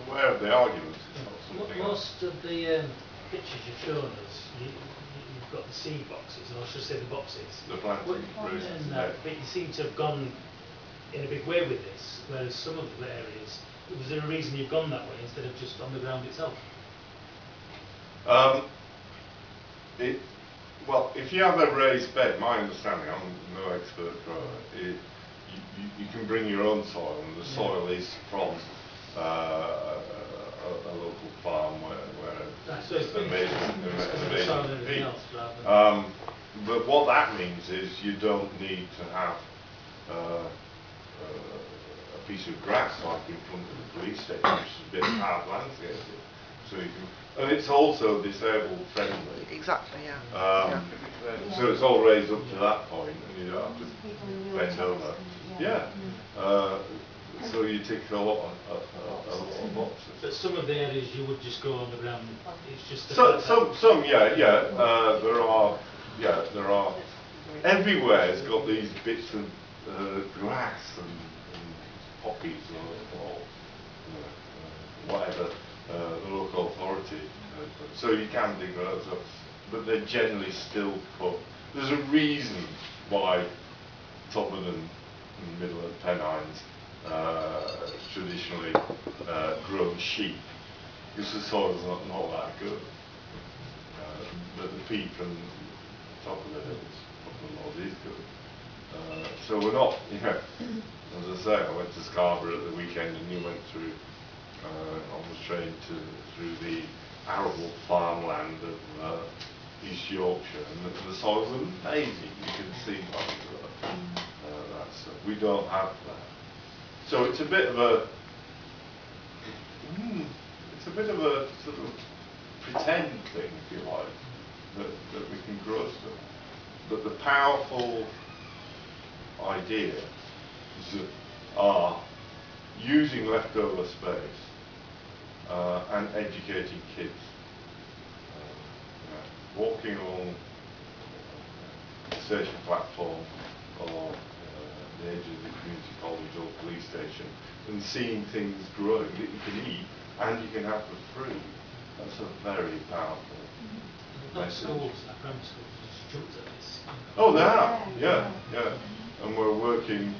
aware of the argument. Most of the pictures you've shown us, you've got the seed boxes, or I should say the boxes. The planting process. But you seem to have gone in a big way with this, whereas some of the areas, was there a reason you've gone that way instead of just on the ground itself? Well, if you have a raised bed, my understanding, I'm no expert grower, you can bring your own soil, and the soil is from a local farm where So it's been feed. But what that means is you don't need to have a piece of grass like in front of the police station, which is a bit hard landscaping. So you can, and it's also disabled friendly. Exactly, yeah. So it's all raised up to that point, and you don't have to bend over. Yeah. So you tick a lot of boxes. But some of the areas you would just go on the ground. It's just Some, there are. Everywhere's got these bits of grass and poppies or whatever the local authority. So you can dig those up, but they're generally still put. There's a reason why Todmorden and Midland Pennines traditionally grown sheep, because the soil's not that good. But the peat from the top of the hills, up the north, is good. So we're not, as I say, I went to Scarborough at the weekend, and you went through on the train through the arable farmland of East Yorkshire, and the soil's amazing. You can see that stuff. We don't have that. So it's a bit of a sort of pretend thing, if you like, that we can grow stuff. But the powerful idea is that using leftover space and educating kids. Walking along the station platform or the edge of the community college or police station and seeing things growing that you can eat and you can have for free. That's a very powerful message. Schools, primary schools, just jumped at this. Oh, they are, yeah. And we're working,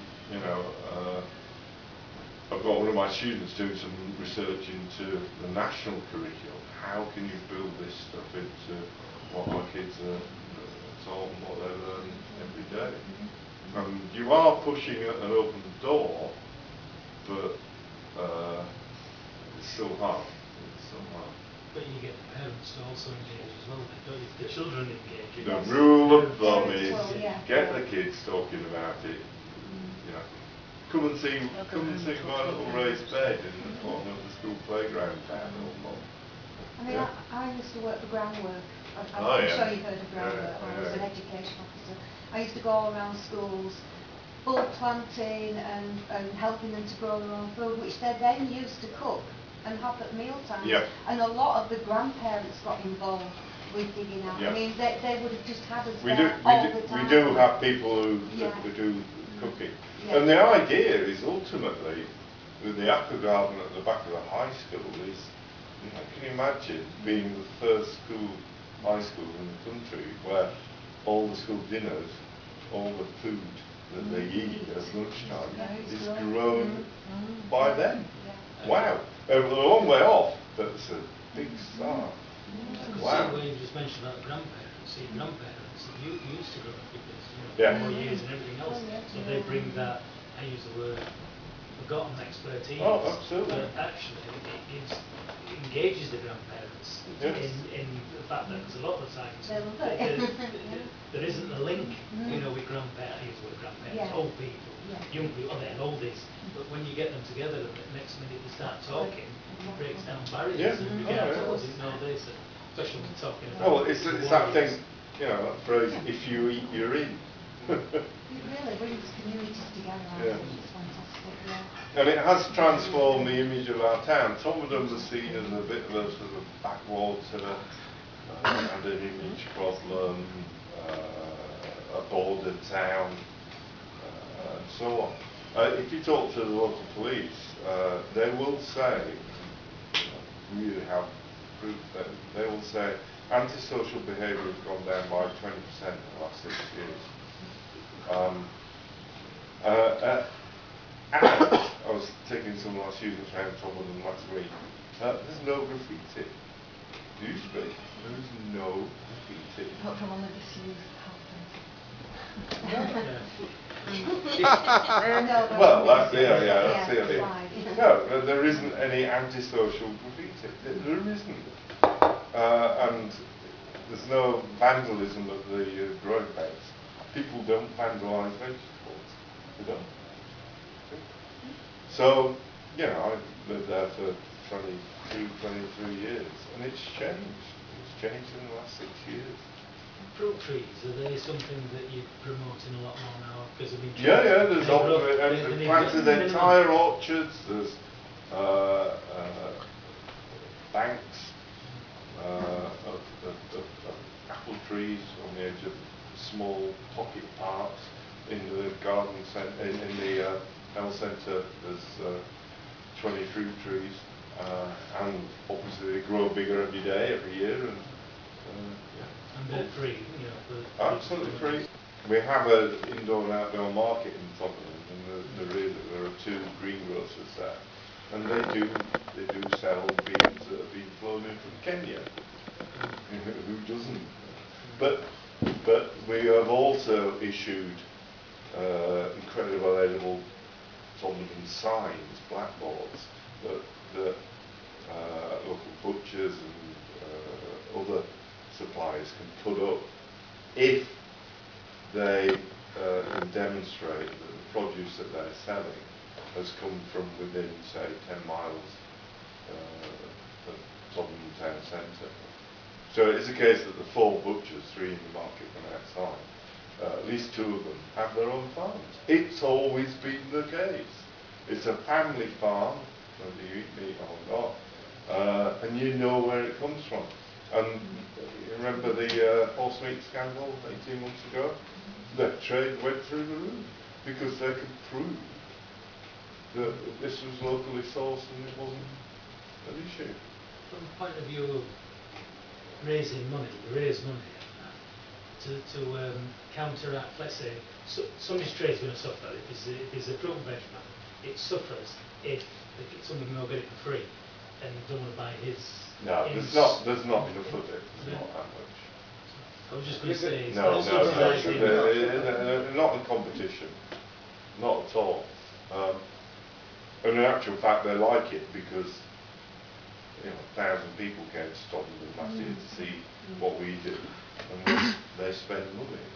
I've got one of my students doing some research into the national curriculum. How can you build this stuff into what my kids are taught and what they learn every day? And you are pushing an open door, but still hard. It's still hard. But you get the parents to also engage as well, don't you? The children engage. The rule of thumb Parents is will, yeah. get the kids talking about it. You know, come and see my little raised bed in the corner of the school playground down or I mean, I used to work for Groundwork. I'm Oh, yeah. sure you've heard of Groundwork. I was an education officer. I used to go all around schools, bulb planting and helping them to grow their own food, which they then used to cook and have at meal times. Yeah. And a lot of the grandparents got involved with digging out. Yeah. I mean, they would have just had us we there all the do time. we do have people who do cooking, and the idea is ultimately with the apple garden at the back of the high school is, you know, can you imagine being the first high school in the country where all the school dinners, all the food that they eat at lunchtime is grown by them. Yeah. Wow, a long way off, but it's a big start. Wow. Where you just mentioned about grandparents, you used to grow up because, Yeah. 4 years and everything else, so they bring that, I use the word, forgotten expertise. Oh, absolutely. But actually, it engages the grandparents Yes. in the fact that there's a lot of times They love it. there isn't a link, with grandparents, I use the word grandparents, old people, young people, they're oldies, but when you get them together and the next minute they start talking, it breaks down barriers and you get, I didn't know this, and especially when you're talking about... Well, it's that thing, you know, that phrase, if you eat, you're in. It really brings communities together, I Yeah. think it's fantastic, yeah. And it has transformed the image of our town. Todmorden was seen as a bit of a sort of backwater, and an image problem, a border town, and so on. If you talk to the local police, they will say, really have proof that they will say antisocial behaviour has gone down by 20% in the last 6 years. And I was taking some of our students around Todmorden last week. There's no graffiti. There used to be. There is no graffiti. Not from one of the disused Well, that's the idea. That's the idea. Right. No, there isn't any antisocial graffiti. There isn't. And there's no vandalism of the growing beds. People don't vandalise vegetables. They don't. So, you know, I've lived there for 22, 23 years, and it's changed. It's changed in the last 6 years. Fruit trees, are they something that you're promoting a lot more now? Because I mean, Yeah, there's planted entire orchards, there's banks of apple trees on the edge of small pocket parks. In the garden centre, in the health centre, there's 20 fruit trees, and obviously they grow bigger every day, every year, and and they're free, absolutely free. We have an indoor and outdoor market in Todmorden, and there are 2 greengrocers there, and they do sell beans that have been flown in from Kenya. Who doesn't? But we have also issued Incredible Edible Todmorden signs, blackboards, that local butchers and other suppliers can put up if they can demonstrate that the produce that they're selling has come from within, say, 10 miles of Todmorden town centre. So it's a case that the 4 butchers, 3 in the market, 1 outside, at least 2 of them have their own farms. It's always been the case. It's a family farm, whether you eat meat or not, and you know where it comes from. And you remember the horse meat scandal 18 months ago? The trade went through the roof because they could prove that this was locally sourced and it wasn't an issue. From the point of view of raising money, to counteract, let's say, somebody's trade is going to suffer. If there's a fruit and veg man, it suffers if somebody can go get it for free and don't want to buy his. No, there's not enough of it. There's not that much. I was just going to say, No, not in competition, not at all. And in actual fact, they like it because 1,000 people came to Todmorden last year to see what we do, and they spend money.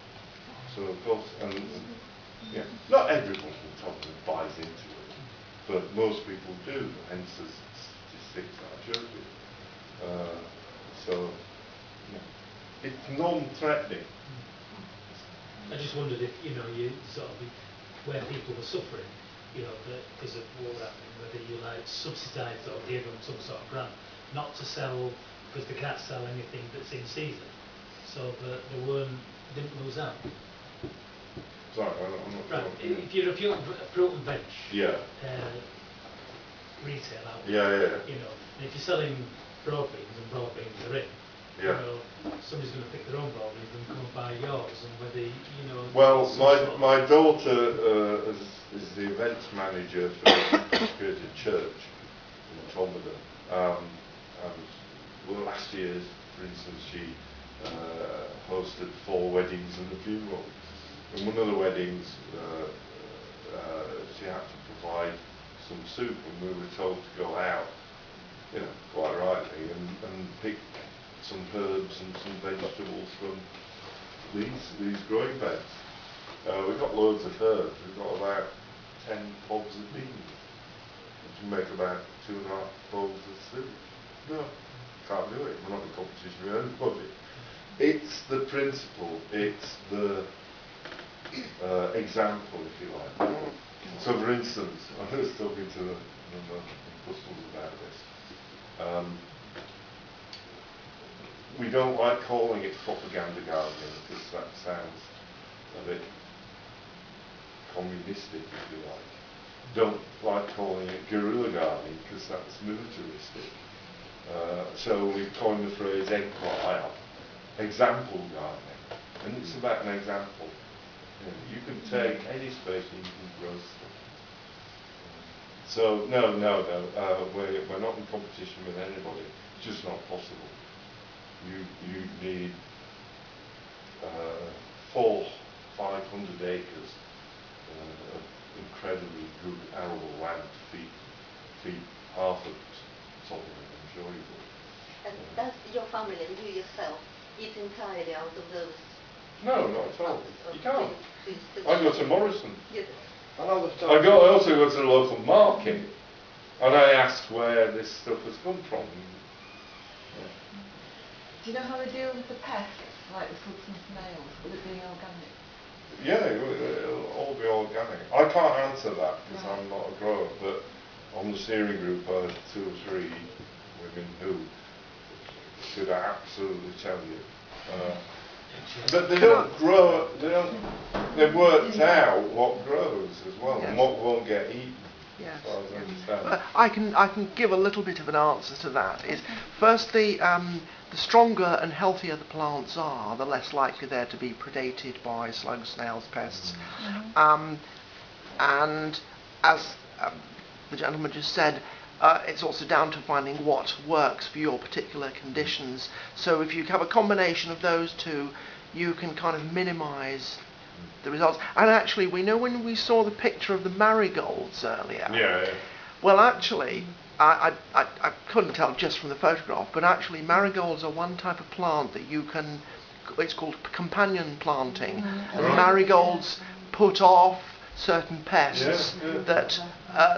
So of course, and yeah, not everyone in Todmorden buys into it, but most people do, hence the statistics that I showed you. So, yeah, it's non-threatening. I just wondered if, you sort of, where people were suffering, because of war happening, whether you subsidised or gave them some sort of grant, not to sell, because they can't sell anything that's in season, so that they didn't lose out. Sorry, I'm not right. sure. If you're a fruit and veg retail outlet, and if you're selling broad beans and broad beans are in, somebody's going to pick their own broad beans and come and buy yours, and whether Well, my daughter is the events manager for the Integrated Church in Todmorden, and last year, for instance, she hosted 4 weddings and a funeral. In one of the weddings, she had to provide some soup, and we were told to go out, quite rightly, and pick some herbs and some vegetables from these growing beds. We've got loads of herbs. We've got about 10 pods of beans, which will make about 2.5 bowls of soup. No, can't do it. We're not in competition with anybody. It's the principle. It's the example, if you like. So, for instance, I was talking to the customers about this. We don't like calling it propaganda gardening because that sounds a bit communistic, if you like. Don't like calling it guerrilla gardening because that's militaristic. So we've coined the phrase incroyables, example gardening, and it's about an example. You can take any space and you can grow stuff. So no, we're not in competition with anybody. It's just not possible. You need 400-500 acres of incredibly good arable land to feed half of Todmorden, I'm sure you will. And does your family and you yourself eat entirely out of those? No, not at all. You can't. I go to Morrison. Yes. I also go to the local market, and I ask where this stuff has come from. Do you know how they deal with the pests, like the slugs and snails, with it being organic? Yeah, it'll all be organic. I can't answer that because I'm not a grower, but on the steering group I have 2 or 3 women who could absolutely tell you. But they don't grow, they've worked out what grows as well, and what won't get eaten. Yes. As far as I understand. I can give a little bit of an answer to that. Is firstly, the stronger and healthier the plants are, the less likely they're to be predated by slugs, snails, pests. And as the gentleman just said, it's also down to finding what works for your particular conditions. So if you have a combination of those two, you can kind of minimise the results. And actually, we know when we saw the picture of the marigolds earlier. Yeah. Well, actually, I couldn't tell just from the photograph, but actually marigolds are one type of plant that you can, it's called companion planting. And marigolds put off certain pests that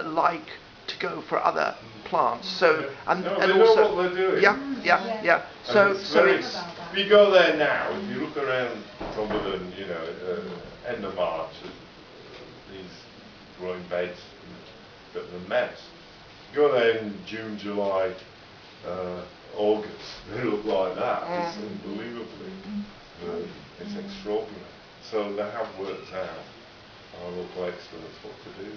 like to go for other plants. So and they also know what they're doing. Yeah. So it's if you go there now, if you look around Todmorden, end of March, these growing beds, a bit of a mess. Go there in June, July, August, they look like that. It's unbelievably, it's extraordinary. So they have worked out, our local experts, what to do,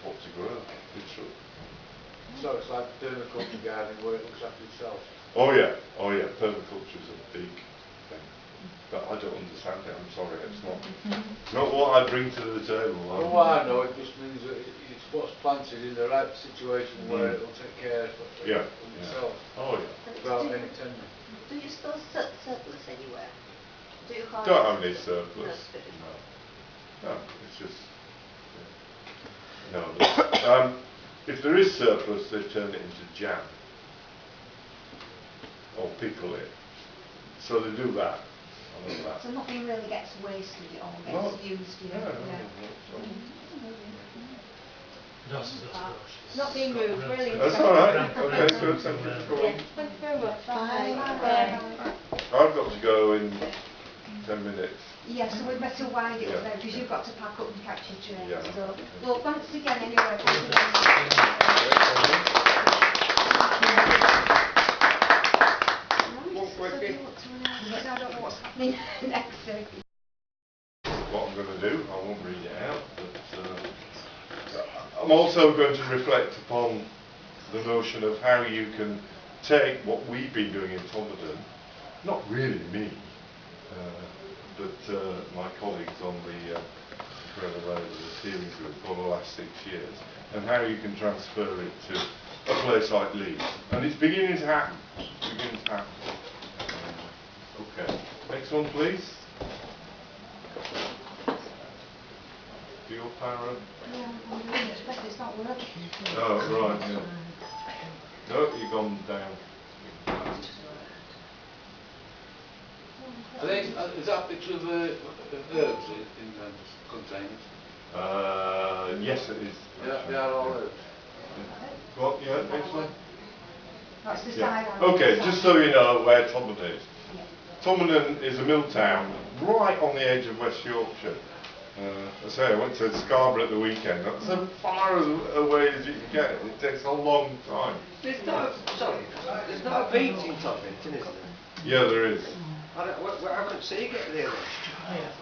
what to grow, literally. So it's like permaculture gardening where it looks after itself. Oh yeah, permaculture is a big thing. But I don't understand it, I'm sorry, it's not what I bring to the table. Well, I know, it just means that it's what's planted in the right situation where it'll take care of itself. Oh yeah. Without any tending. Do you store surplus anywhere? Do you harvest? Don't have any surplus. No, it's just no. If there is surplus, they turn it into jam. or pickle it. So they do that. I love that. So nothing really gets wasted, it all gets No. used, Yeah, That's Not being rude, really. That's all right. Okay, good. Thank you for coming. Thank you very much. Bye. I've got to go in 10 minutes. Yeah, so we'd better wind it up Yeah. there because you've got to pack up and catch your train. Yeah. So, well, thanks again anyway. Thank you very much. Right, so I don't know what's happening next. What I'm going to do, I won't read it out, but I'm also going to reflect upon the notion of how you can take what we've been doing in Todmorden, not really me, but my colleagues on the Incredible Edible Todmorden Group for the last 6 years, and how you can transfer it to a place like Leeds. And it's beginning to happen. It's beginning to happen. Okay, next one please. Your power. Yeah, I'm doing it, but it's not working. Oh, right, yeah. No, you've gone down. Is that a picture of herbs in the containers? Yes, it is. Yeah, they are all herbs. What? Yeah, next one. That's the Yeah. side. Okay, just so you know where Todmorden is. Yeah. Todmorden is a mill town right on the edge of West Yorkshire. I say I went to Scarborough at the weekend. That's as far away as you can get. It takes a long time. There's no, sorry, there's no beating topic, is there? Yeah, there is. I couldn't see you get there.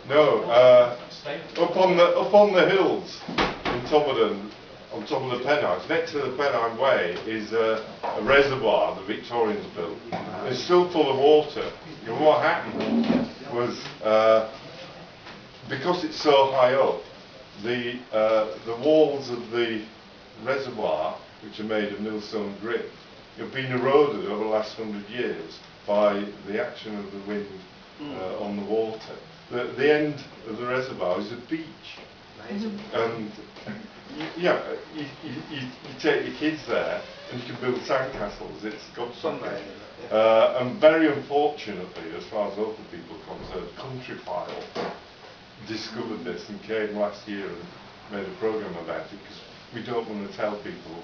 No, up on the hills in Todmorden, on top of the Pennines, next to the Pennine Way, is a reservoir the Victorians built. It's still full of water. And what happened was, because it's so high up, the walls of the reservoir, which are made of millstone grit, have been eroded over the last 100 years by the action of the wind on the water. The end of the reservoir is a beach. And you take your kids there and you can build sandcastles. It's got something. And very unfortunately, as far as local people are concerned, Countryfile discovered this and came last year and made a programme about it because we don't want to tell people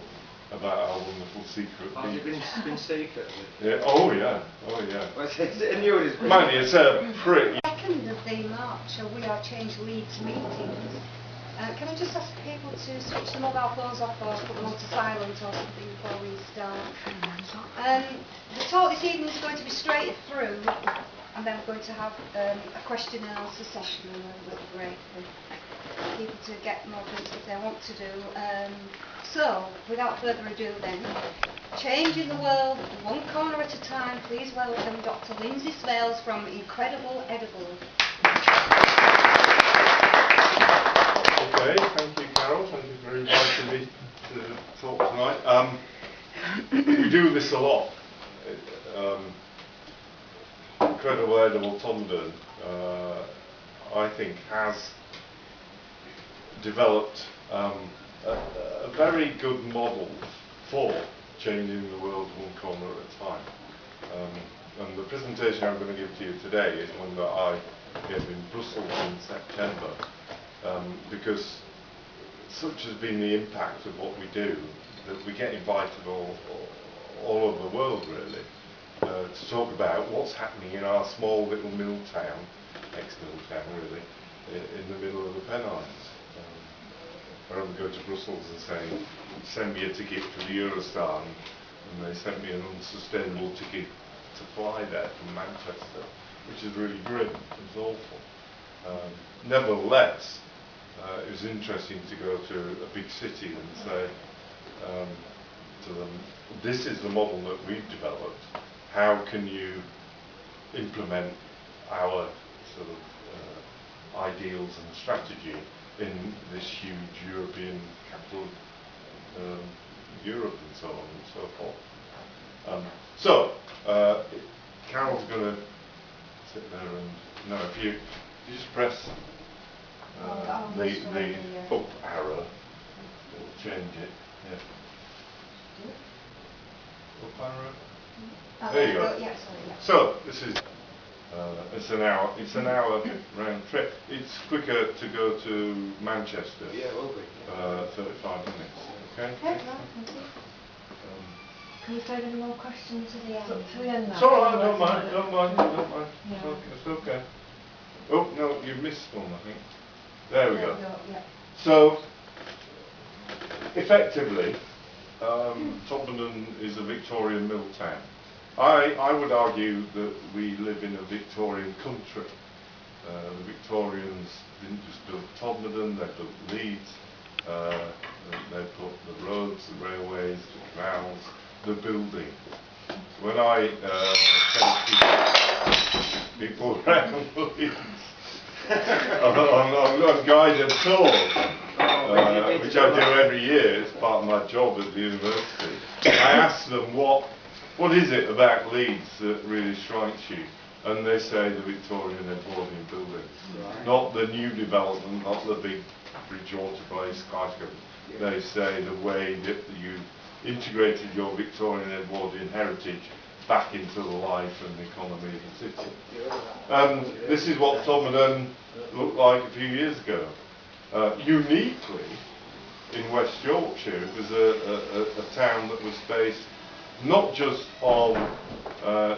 about our wonderful secret beach. Has it been secret? Yeah. Oh yeah, oh yeah. I knew it was. Mind you, it's a pretty. 2nd of the March, We Are Change Leeds meetings. Can I just ask people to switch the mobile phones off or put them onto silent or something before we start? The talk this evening is going to be straight through, and then we're going to have a question and answer session and a little break for people to get more things if they want to do. So, without further ado then, changing the world one corner at a time, please welcome Dr. Lindsay Svales from Incredible Edible. Okay, thank you, Carol. Thank you for inviting me to talk tonight. We do this a lot. Incredible Edible Todmorden, I think, has developed a very good model for changing the world one corner at a time. And the presentation I'm going to give to you today is one that I gave in Brussels in September. Because such has been the impact of what we do that we get invited all over the world really to talk about what's happening in our small little mill town, ex-mill town really, in the middle of the Pennines. I remember going to Brussels and saying, send me a ticket for the Eurostar, and they sent me an unsustainable ticket to fly there from Manchester, which is really grim. It was awful. Nevertheless, it was interesting to go to a big city and say to them, this is the model that we've developed. How can you implement our sort of ideals and strategy in this huge European capital of Europe and so on and so forth. Carol's going to sit there and, no, if you just press the up arrow, it'll change it. Yeah. Up arrow. There you go. Yeah, sorry, yeah. So this is it's an hour round trip. It's quicker to go to Manchester. Yeah, it will be. 35 minutes. Okay. Okay, right, thank you. Can we take any more questions to the end? To the end now. It's all right. Don't mind. Don't mind. Don't mind. Yeah. It's okay. Oh no, you missed one. I think. There we go. Yeah. So effectively, Todmorden is a Victorian mill town. I would argue that we live in a Victorian country. The Victorians didn't just build Todmorden, they built Leeds, they put the roads, the railways, the canals, the building. When I take people around Leeds on guided tours, which I do every year, it's part of my job at the university, I ask them what is it about Leeds that really strikes you? And they say the Victorian Edwardian buildings. Right. Not the new development, not the big Bridgewater Place skyscrapers. Yeah. They say the way that you integrated your Victorian Edwardian heritage back into the life and the economy of the city. And this is what Todmorden looked like a few years ago. Uniquely, in West Yorkshire, it was a town that was based not just on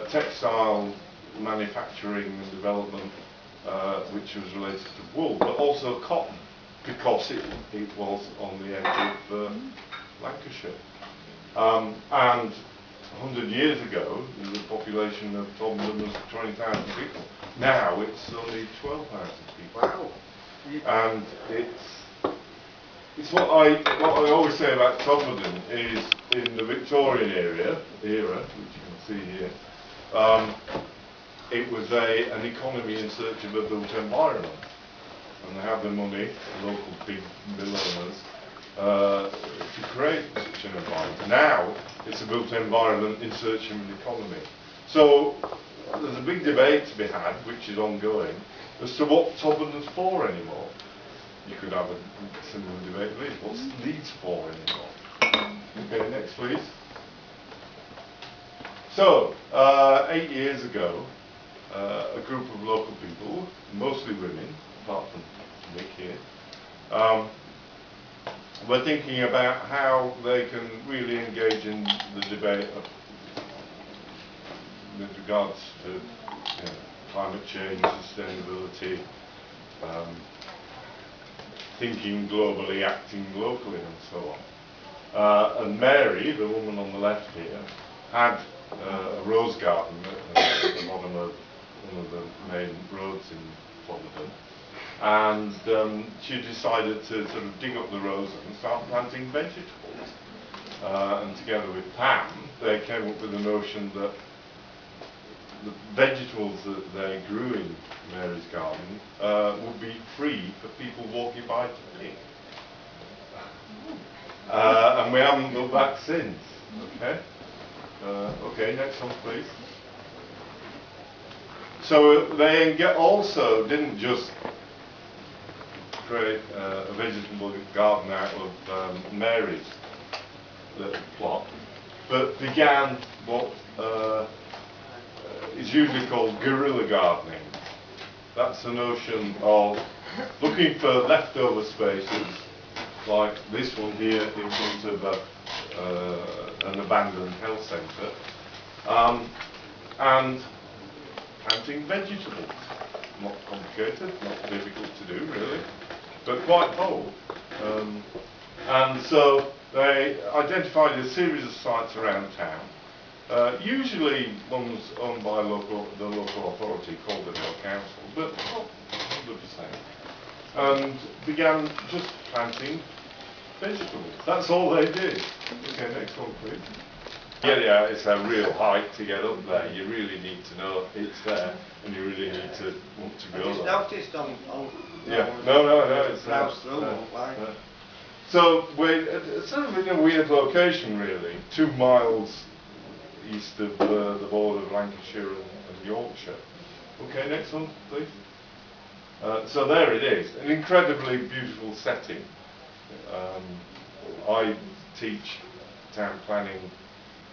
textile manufacturing and development, which was related to wool, but also cotton, because it was on the edge of Lancashire. And 100 years ago, the population of Todmorden was 20,000 people. Now it's only 12,000 people. Wow. And it's what I always say about Todmorden is in the Victorian era, which you can see here, it was an economy in search of a built environment, and they had the money, local big mill owners, to create such an environment. Now it's a built environment in search of an economy. So there's a big debate to be had, which is ongoing, as to what Todmorden's for anymore. You could have a similar debate with Leeds. What's Leeds for anymore? Okay, next please. So, 8 years ago, a group of local people, mostly women, apart from Nick here, were thinking about how they can really engage in the debate with regards to climate change, sustainability, thinking globally, acting locally, and so on. And Mary, the woman on the left here, had a rose garden at the bottom of one of the main roads in Todmorden, and she decided to sort of dig up the roses and start planting vegetables. And together with Pam, they came up with the notion that the vegetables that they grew in Mary's garden would be free for people walking by to pick. And we haven't looked back since. Okay. Okay, next one please. So they also didn't just create a vegetable garden out of Mary's little plot, but began what is usually called guerrilla gardening. That's the notion of looking for leftover spaces, like this one here in front of an abandoned health centre, and planting vegetables. Not complicated, not difficult to do really, but quite bold. And so they identified a series of sites around town, usually ones owned by the local authority called the Hill Council, but not 100%, and began just planting vegetables. That's all they did. Okay, next one please. Yeah, it's a real hike to get up there. You really need to know it's there, and you really need to want to go there. I just noticed on no, it's house through So we're sort of in a weird location really, 2 miles east of the border of Lancashire and Yorkshire. Okay, next one please. So there it is, an incredibly beautiful setting. I teach town planning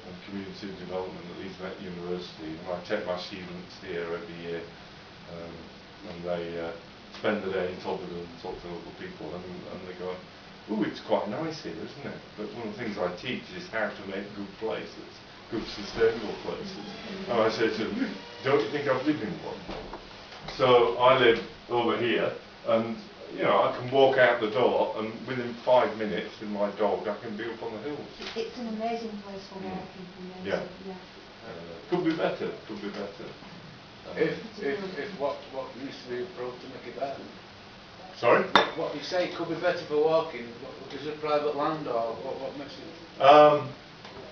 and community development at Leeds University, and I take my students here every year, and they spend the day in Todmorden and talk to local people, and they go, "Ooh, it's quite nice here, isn't it?" But one of the things I teach is how to make good places, good sustainable places. And I say to them, "Don't you think I've lived in one?" So I live over here, and you know, I can walk out the door, and within 5 minutes with my dog, I can be up on the hills. It's an amazing place for walking. Yeah. Could be better. Could be better. If what needs to be improved to make it better? Sorry? What you say could be better for walking, is it private land or what makes it?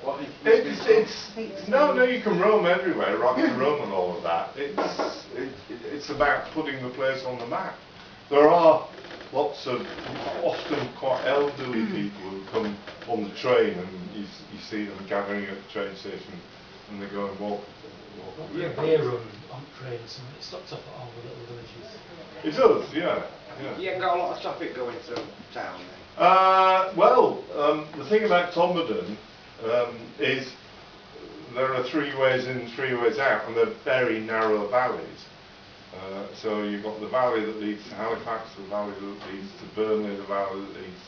What needs to be improved? No, you can roam everywhere, right to Rome and all of that. It's about putting the place on the map. There are lots of often quite elderly people who come on the train, and you see them gathering at the train station, and they go and walk. Yeah, they run on trains, and it stops off at all the little villages. It does, yeah. You ain't got a lot of traffic going through town then? Well, the thing about Todmorden is there are 3 ways in, 3 ways out, and they're very narrow valleys. So you've got the valley that leads to Halifax, the valley that leads to Burnley, the valley that leads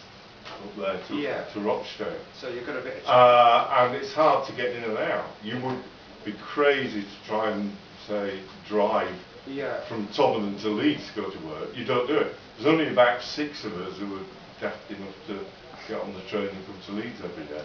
up there to Rochdale. So you've got a bit of and it's hard to get in and out. You would be crazy to try and, say, drive from Todmorden to Leeds to go to work. You don't do it. There's only about 6 of us who are daft enough to get on the train and come to Leeds every day.